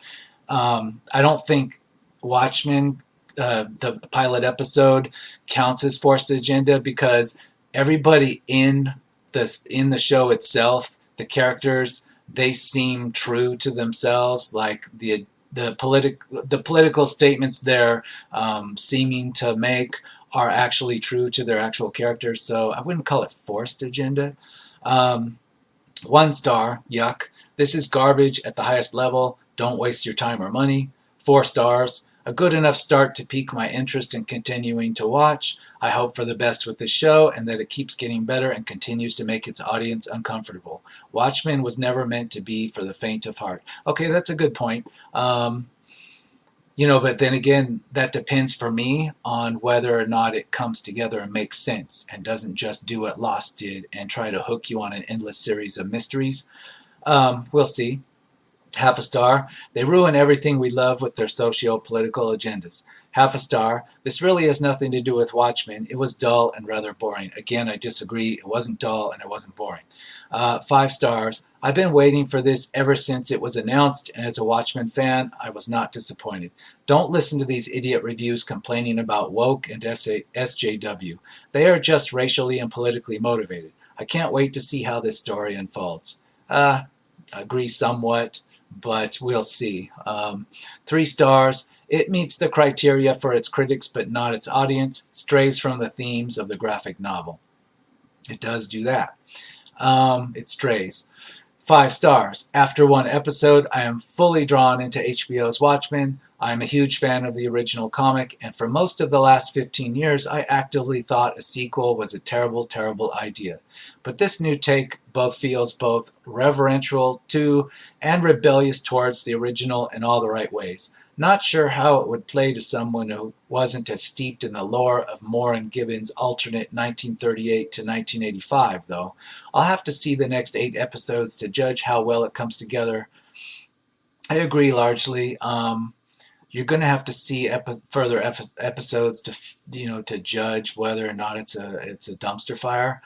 I don't think Watchmen, the pilot episode, counts as forced agenda because everybody in the show itself, the characters, they seem true to themselves. Like the political statements they're seeming to make are actually true to their actual characters. So I wouldn't call it forced agenda. 1 star, yuck. This is garbage at the highest level. Don't waste your time or money. 4 stars. A good enough start to pique my interest in continuing to watch. I hope for the best with this show and that it keeps getting better and continues to make its audience uncomfortable. Watchmen was never meant to be for the faint of heart. Okay, that's a good point. You know, but then again, that depends for me on whether or not it comes together and makes sense and doesn't just do what Lost did and try to hook you on an endless series of mysteries. We'll see. Half a star. They ruin everything we love with their socio-political agendas. Half a star. This really has nothing to do with Watchmen. It was dull and rather boring. Again, I disagree. It wasn't dull and it wasn't boring. 5 stars. I've been waiting for this ever since it was announced, and as a Watchmen fan, I was not disappointed. Don't listen to these idiot reviews complaining about woke and SJW. They are just racially and politically motivated. I can't wait to see how this story unfolds. Agree somewhat, but we'll see. 3 stars. It meets the criteria for its critics but not its audience, strays from the themes of the graphic novel. It does do that. It strays. 5 stars. After one episode, I am fully drawn into HBO's Watchmen. I am a huge fan of the original comic, and for most of the last 15 years, I actively thought a sequel was a terrible, terrible idea. But this new take feels both reverential to and rebellious towards the original in all the right ways. Not sure how it would play to someone who wasn't as steeped in the lore of Moore and Gibbons' alternate 1938 to 1985, though. I'll have to see the next 8 episodes to judge how well it comes together. I agree largely. You're going to have to see further episodes to judge whether or not it's a dumpster fire.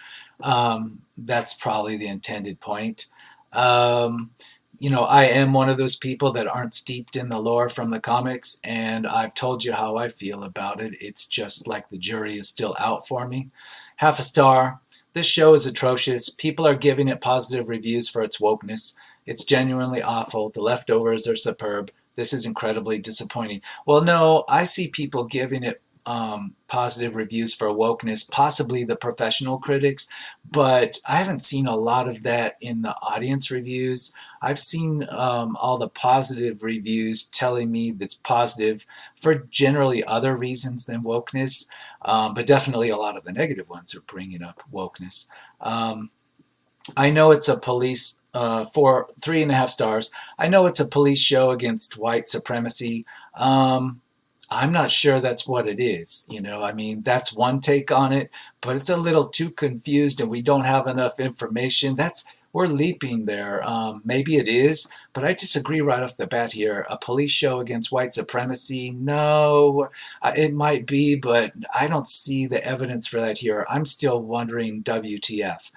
That's probably the intended point. I am one of those people that aren't steeped in the lore from the comics, and I've told you how I feel about it. It's just like the jury is still out for me. Half a star. This show is atrocious. People are giving it positive reviews for its wokeness. It's genuinely awful. The leftovers are superb. This is incredibly disappointing. Well, no, I see people giving it positive reviews for wokeness, possibly the professional critics, but I haven't seen a lot of that in the audience reviews. I've seen all the positive reviews telling me that's positive for generally other reasons than wokeness, but definitely a lot of the negative ones are bringing up wokeness. I know it's a police, for 3.5 stars. I know it's a police show against white supremacy. I'm not sure that's what it is. I mean, that's one take on it, but it's a little too confused and we don't have enough information. We're leaping there. Maybe it is, but I disagree right off the bat here. A police show against white supremacy? No, it might be, but I don't see the evidence for that here. I'm still wondering WTF.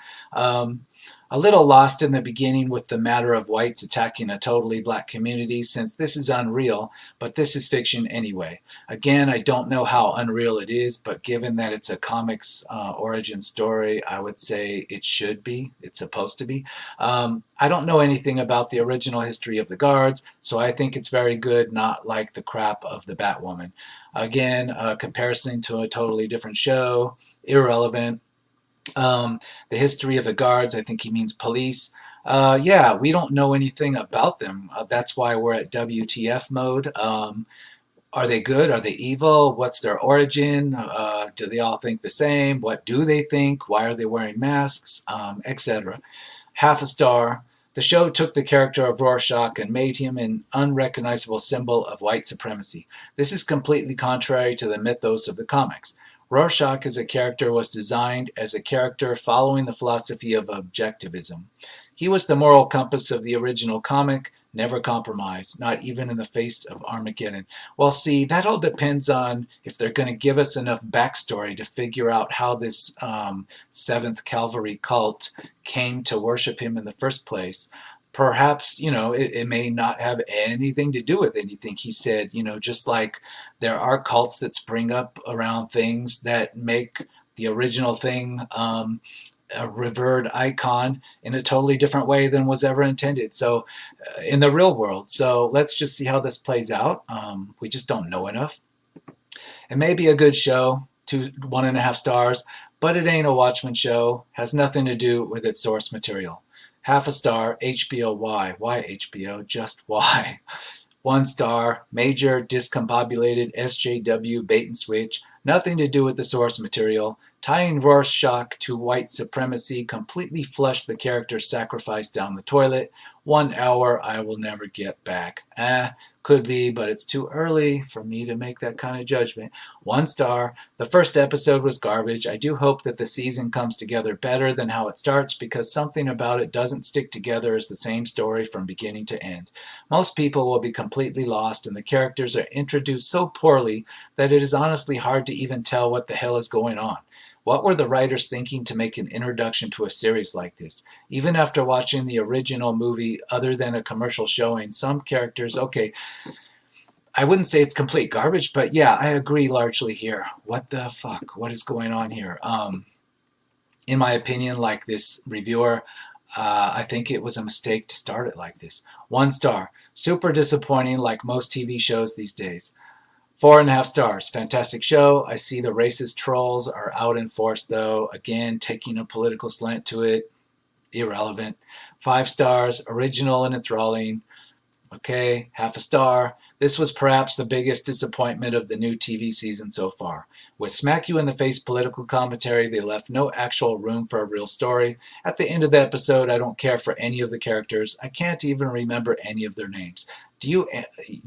A little lost in the beginning with the matter of whites attacking a totally black community, since this is unreal, but this is fiction anyway. Again, I don't know how unreal it is, but given that it's a comics origin story, I would say it should be. It's supposed to be. I don't know anything about the original history of the guards, so I think it's very good, not like the crap of the Batwoman. Again, a comparison to a totally different show, irrelevant. The history of the guards, I think he means police. Yeah, we don't know anything about them. That's why we're at WTF mode. Are they good? Are they evil? What's their origin? Do they all think the same? What do they think? Why are they wearing masks? Etc. Half a star. The show took the character of Rorschach and made him an unrecognizable symbol of white supremacy. This is completely contrary to the mythos of the comics. Rorschach as a character was designed as a character following the philosophy of objectivism. He was the moral compass of the original comic, never compromised, not even in the face of Armageddon. Well, see, that all depends on if they're going to give us enough backstory to figure out how this 7th Cavalry cult came to worship him in the first place. Perhaps, it may not have anything to do with anything he said, just like there are cults that spring up around things that make the original thing a revered icon in a totally different way than was ever intended. So, in the real world. So, let's just see how this plays out. We just don't know enough. It may be a good show, 1.5 stars, but it ain't a Watchmen show. Has nothing to do with its source material. Half a star, HBO. Why? Why HBO? Just why? 1 star, major discombobulated SJW bait and switch. Nothing to do with the source material. Tying Rorschach to white supremacy completely flushed the character's sacrifice down the toilet. 1 hour I will never get back. Could be, but it's too early for me to make that kind of judgment. 1 star. The first episode was garbage. I do hope that the season comes together better than how it starts, because something about it doesn't stick together as the same story from beginning to end. Most people will be completely lost, and the characters are introduced so poorly that it is honestly hard to even tell what the hell is going on. What were the writers thinking to make an introduction to a series like this? Even after watching the original movie, other than a commercial showing, some characters, okay, I wouldn't say it's complete garbage, but yeah, I agree largely here. What the fuck? What is going on here? In my opinion, like this reviewer, I think it was a mistake to start it like this. 1 star. Super disappointing, like most TV shows these days. 4.5 stars. Fantastic show. I see the racist trolls are out in force, though. Again, taking a political slant to it. Irrelevant. 5 stars. Original and enthralling. Okay, half a star. This was perhaps the biggest disappointment of the new TV season so far. With smack you in the face political commentary, they left no actual room for a real story. At the end of the episode, I don't care for any of the characters. I can't even remember any of their names. Do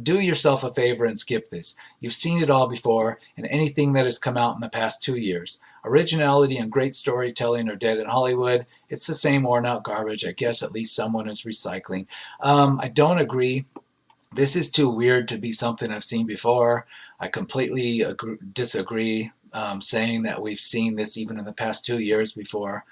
yourself a favor and skip this. You've seen it all before, and anything that has come out in the past 2 years. Originality and great storytelling are dead in Hollywood. It's the same worn out garbage. I guess at least someone is recycling. I don't agree. This is too weird to be something I've seen before. I completely disagree, saying that we've seen this even in the past 2 years before.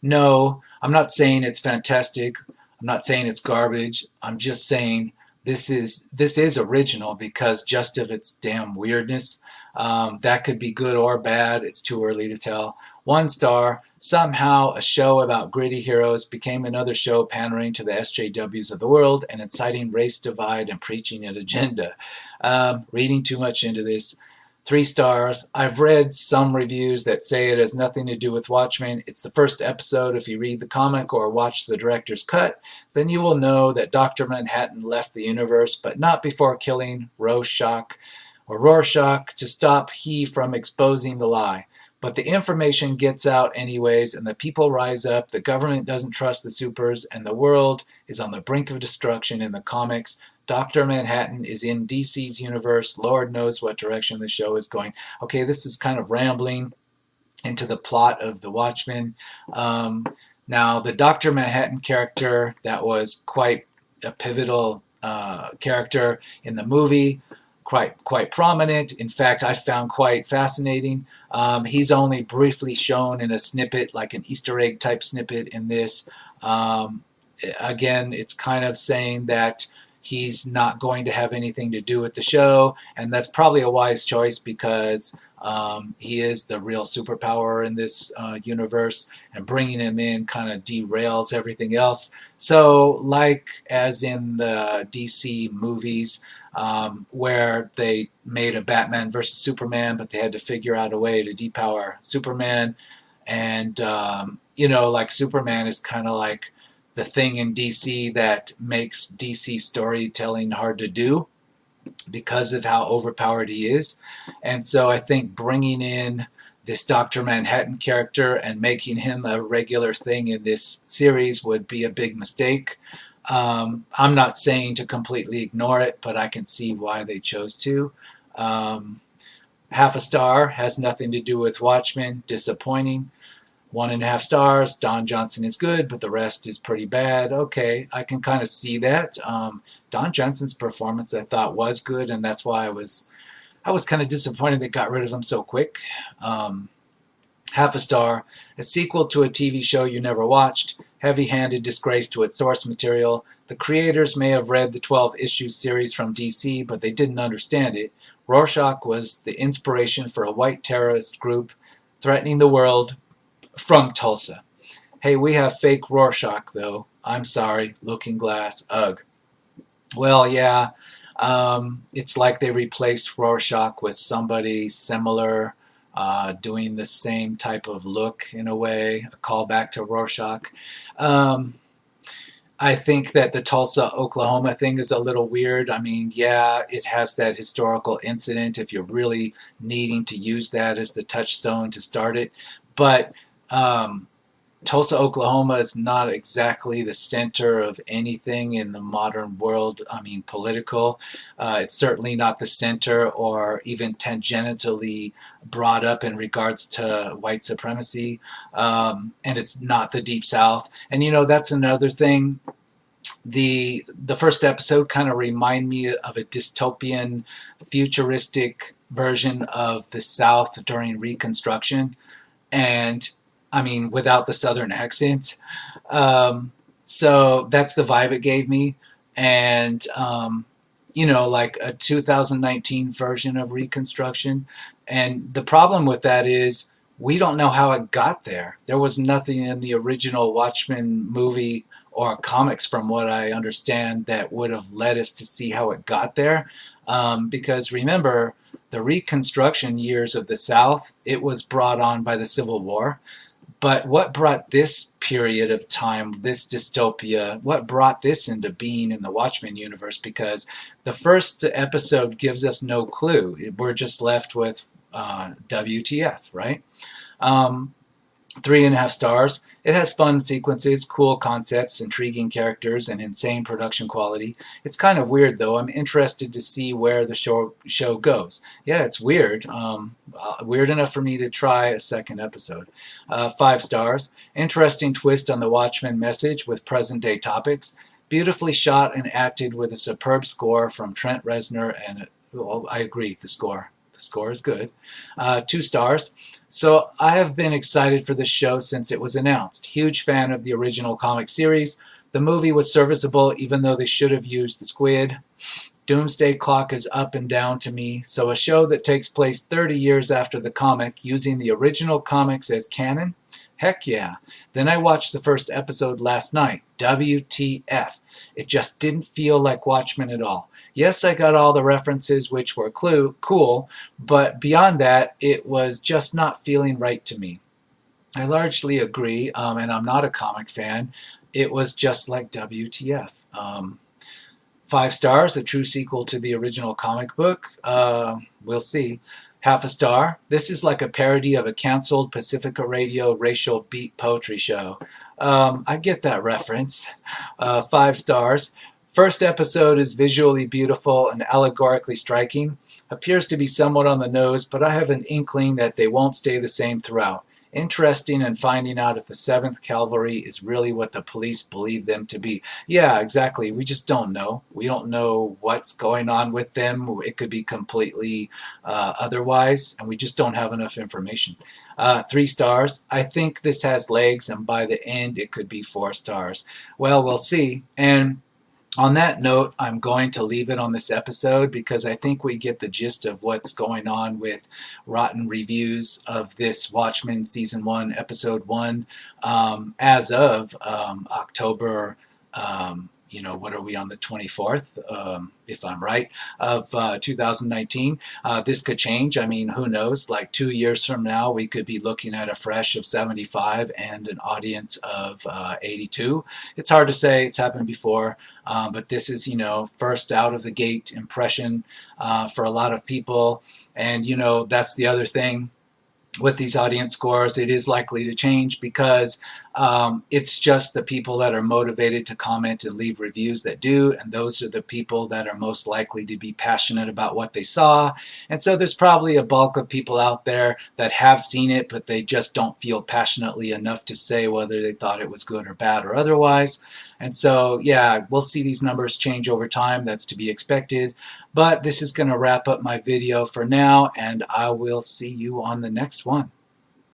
No, I'm not saying it's fantastic. I'm not saying it's garbage. I'm just saying this is original because just of its damn weirdness. That could be good or bad. It's too early to tell. 1 star. Somehow a show about gritty heroes became another show pandering to the SJWs of the world and inciting race divide and preaching an agenda. Reading too much into this. 3 stars. I've read some reviews that say it has nothing to do with Watchmen. It's the first episode. If you read the comic or watch the director's cut, then you will know that Dr. Manhattan left the universe, but not before killing Rorschach to stop he from exposing the lie. But the information gets out anyways, and the people rise up. The government doesn't trust the supers, and the world is on the brink of destruction in the comics. Dr. Manhattan is in DC's universe. Lord knows what direction the show is going. Okay, this is kind of rambling into the plot of The Watchmen. Now, the Dr. Manhattan character, that was quite a pivotal character in the movie, quite prominent. In fact, I found quite fascinating. He's only briefly shown in a snippet, like an Easter egg type snippet in this. Again, it's kind of saying that he's not going to have anything to do with the show, and that's probably a wise choice because he is the real superpower in this universe, and bringing him in kind of derails everything else. So, like as in the DC movies, where they made a Batman versus Superman, but they had to figure out a way to depower Superman, and like Superman is kind of like the thing in DC that makes DC storytelling hard to do because of how overpowered he is. And so I think bringing in this Dr. Manhattan character and making him a regular thing in this series would be a big mistake. I'm not saying to completely ignore it, but I can see why they chose to. Half a star. Has nothing to do with Watchmen. Disappointing. 1.5 stars. Don Johnson is good, but the rest is pretty bad. Okay, I can kind of see that. Don Johnson's performance I thought was good, and that's why I was kind of disappointed they got rid of him so quick. Half a star. A sequel to a TV show you never watched. Heavy-handed disgrace to its source material. The creators may have read the 12-issue series from DC, but they didn't understand it. Rorschach was the inspiration for a white terrorist group threatening the world from Tulsa. Hey, we have fake Rorschach, though. I'm sorry. Looking Glass. Ugh. Well, yeah. It's like they replaced Rorschach with somebody similar, doing the same type of look in a way, a callback to Rorschach. I think that the Tulsa, Oklahoma thing is a little weird. I mean, yeah, it has that historical incident if you're really needing to use that as the touchstone to start it. But Tulsa, Oklahoma is not exactly the center of anything in the modern world. I mean, political. It's certainly not the center or even tangentially brought up in regards to white supremacy. And it's not the Deep South. And, that's another thing. The first episode kind of remind me of a dystopian, futuristic version of the South during Reconstruction, and I mean without the Southern accent. Um, so that's the vibe it gave me, and like a 2019 version of Reconstruction. And the problem with that is we don't know how it got there. There was nothing in the original Watchmen movie or comics, from what I understand, that would have led us to see how it got there. Because remember, the Reconstruction years of the South, it was brought on by the Civil War. But what brought this period of time, this dystopia, what brought this into being in the Watchmen universe? Because the first episode gives us no clue. We're just left with WTF, right? Um, 3.5 stars. It has fun sequences, cool concepts, intriguing characters, and insane production quality. It's kind of weird, though. I'm interested to see where the show goes. Yeah, it's weird. Weird enough for me to try a second episode. 5 stars. Interesting twist on the Watchmen message with present-day topics. Beautifully shot and acted with a superb score from Trent Reznor, and well, I agree, the score. The score is good. 2 stars. So I have been excited for this show since it was announced. Huge fan of the original comic series. The movie was serviceable, even though they should have used the squid. Doomsday Clock is up and down to me, so a show that takes place 30 years after the comic, using the original comics as canon? Heck yeah. Then I watched the first episode last night. WTF. It just didn't feel like Watchmen at all. Yes, I got all the references, which were cool, but beyond that, it was just not feeling right to me. I largely agree, and I'm not a comic fan. It was just like WTF. 5 stars, a true sequel to the original comic book. We'll see. Half a star. This is like a parody of a canceled Pacifica Radio racial beat poetry show. I get that reference. 5 stars. First episode is visually beautiful and allegorically striking. Appears to be somewhat on the nose, but I have an inkling that they won't stay the same throughout. Interesting in finding out if the 7th Cavalry is really what the police believe them to be. Yeah, exactly. We just don't know. We don't know what's going on with them. It could be completely otherwise, and we just don't have enough information. 3 stars. I think this has legs, and by the end, it could be 4 stars. Well, we'll see. And on that note, I'm going to leave it on this episode because I think we get the gist of what's going on with rotten reviews of this Watchmen Season 1, Episode 1, as of October, what are we on the 24th, if I'm right, of 2019. This could change. I mean, who knows? Like 2 years from now, we could be looking at a fresh of 75 and an audience of 82. It's hard to say. It's happened before. But this is, first out of the gate impression for a lot of people. And, that's the other thing. With these audience scores, it is likely to change because it's just the people that are motivated to comment and leave reviews that do, and those are the people that are most likely to be passionate about what they saw. And so there's probably a bulk of people out there that have seen it, but they just don't feel passionately enough to say whether they thought it was good or bad or otherwise. And so, yeah, we'll see these numbers change over time. That's to be expected. But this is going to wrap up my video for now, and I will see you on the next one.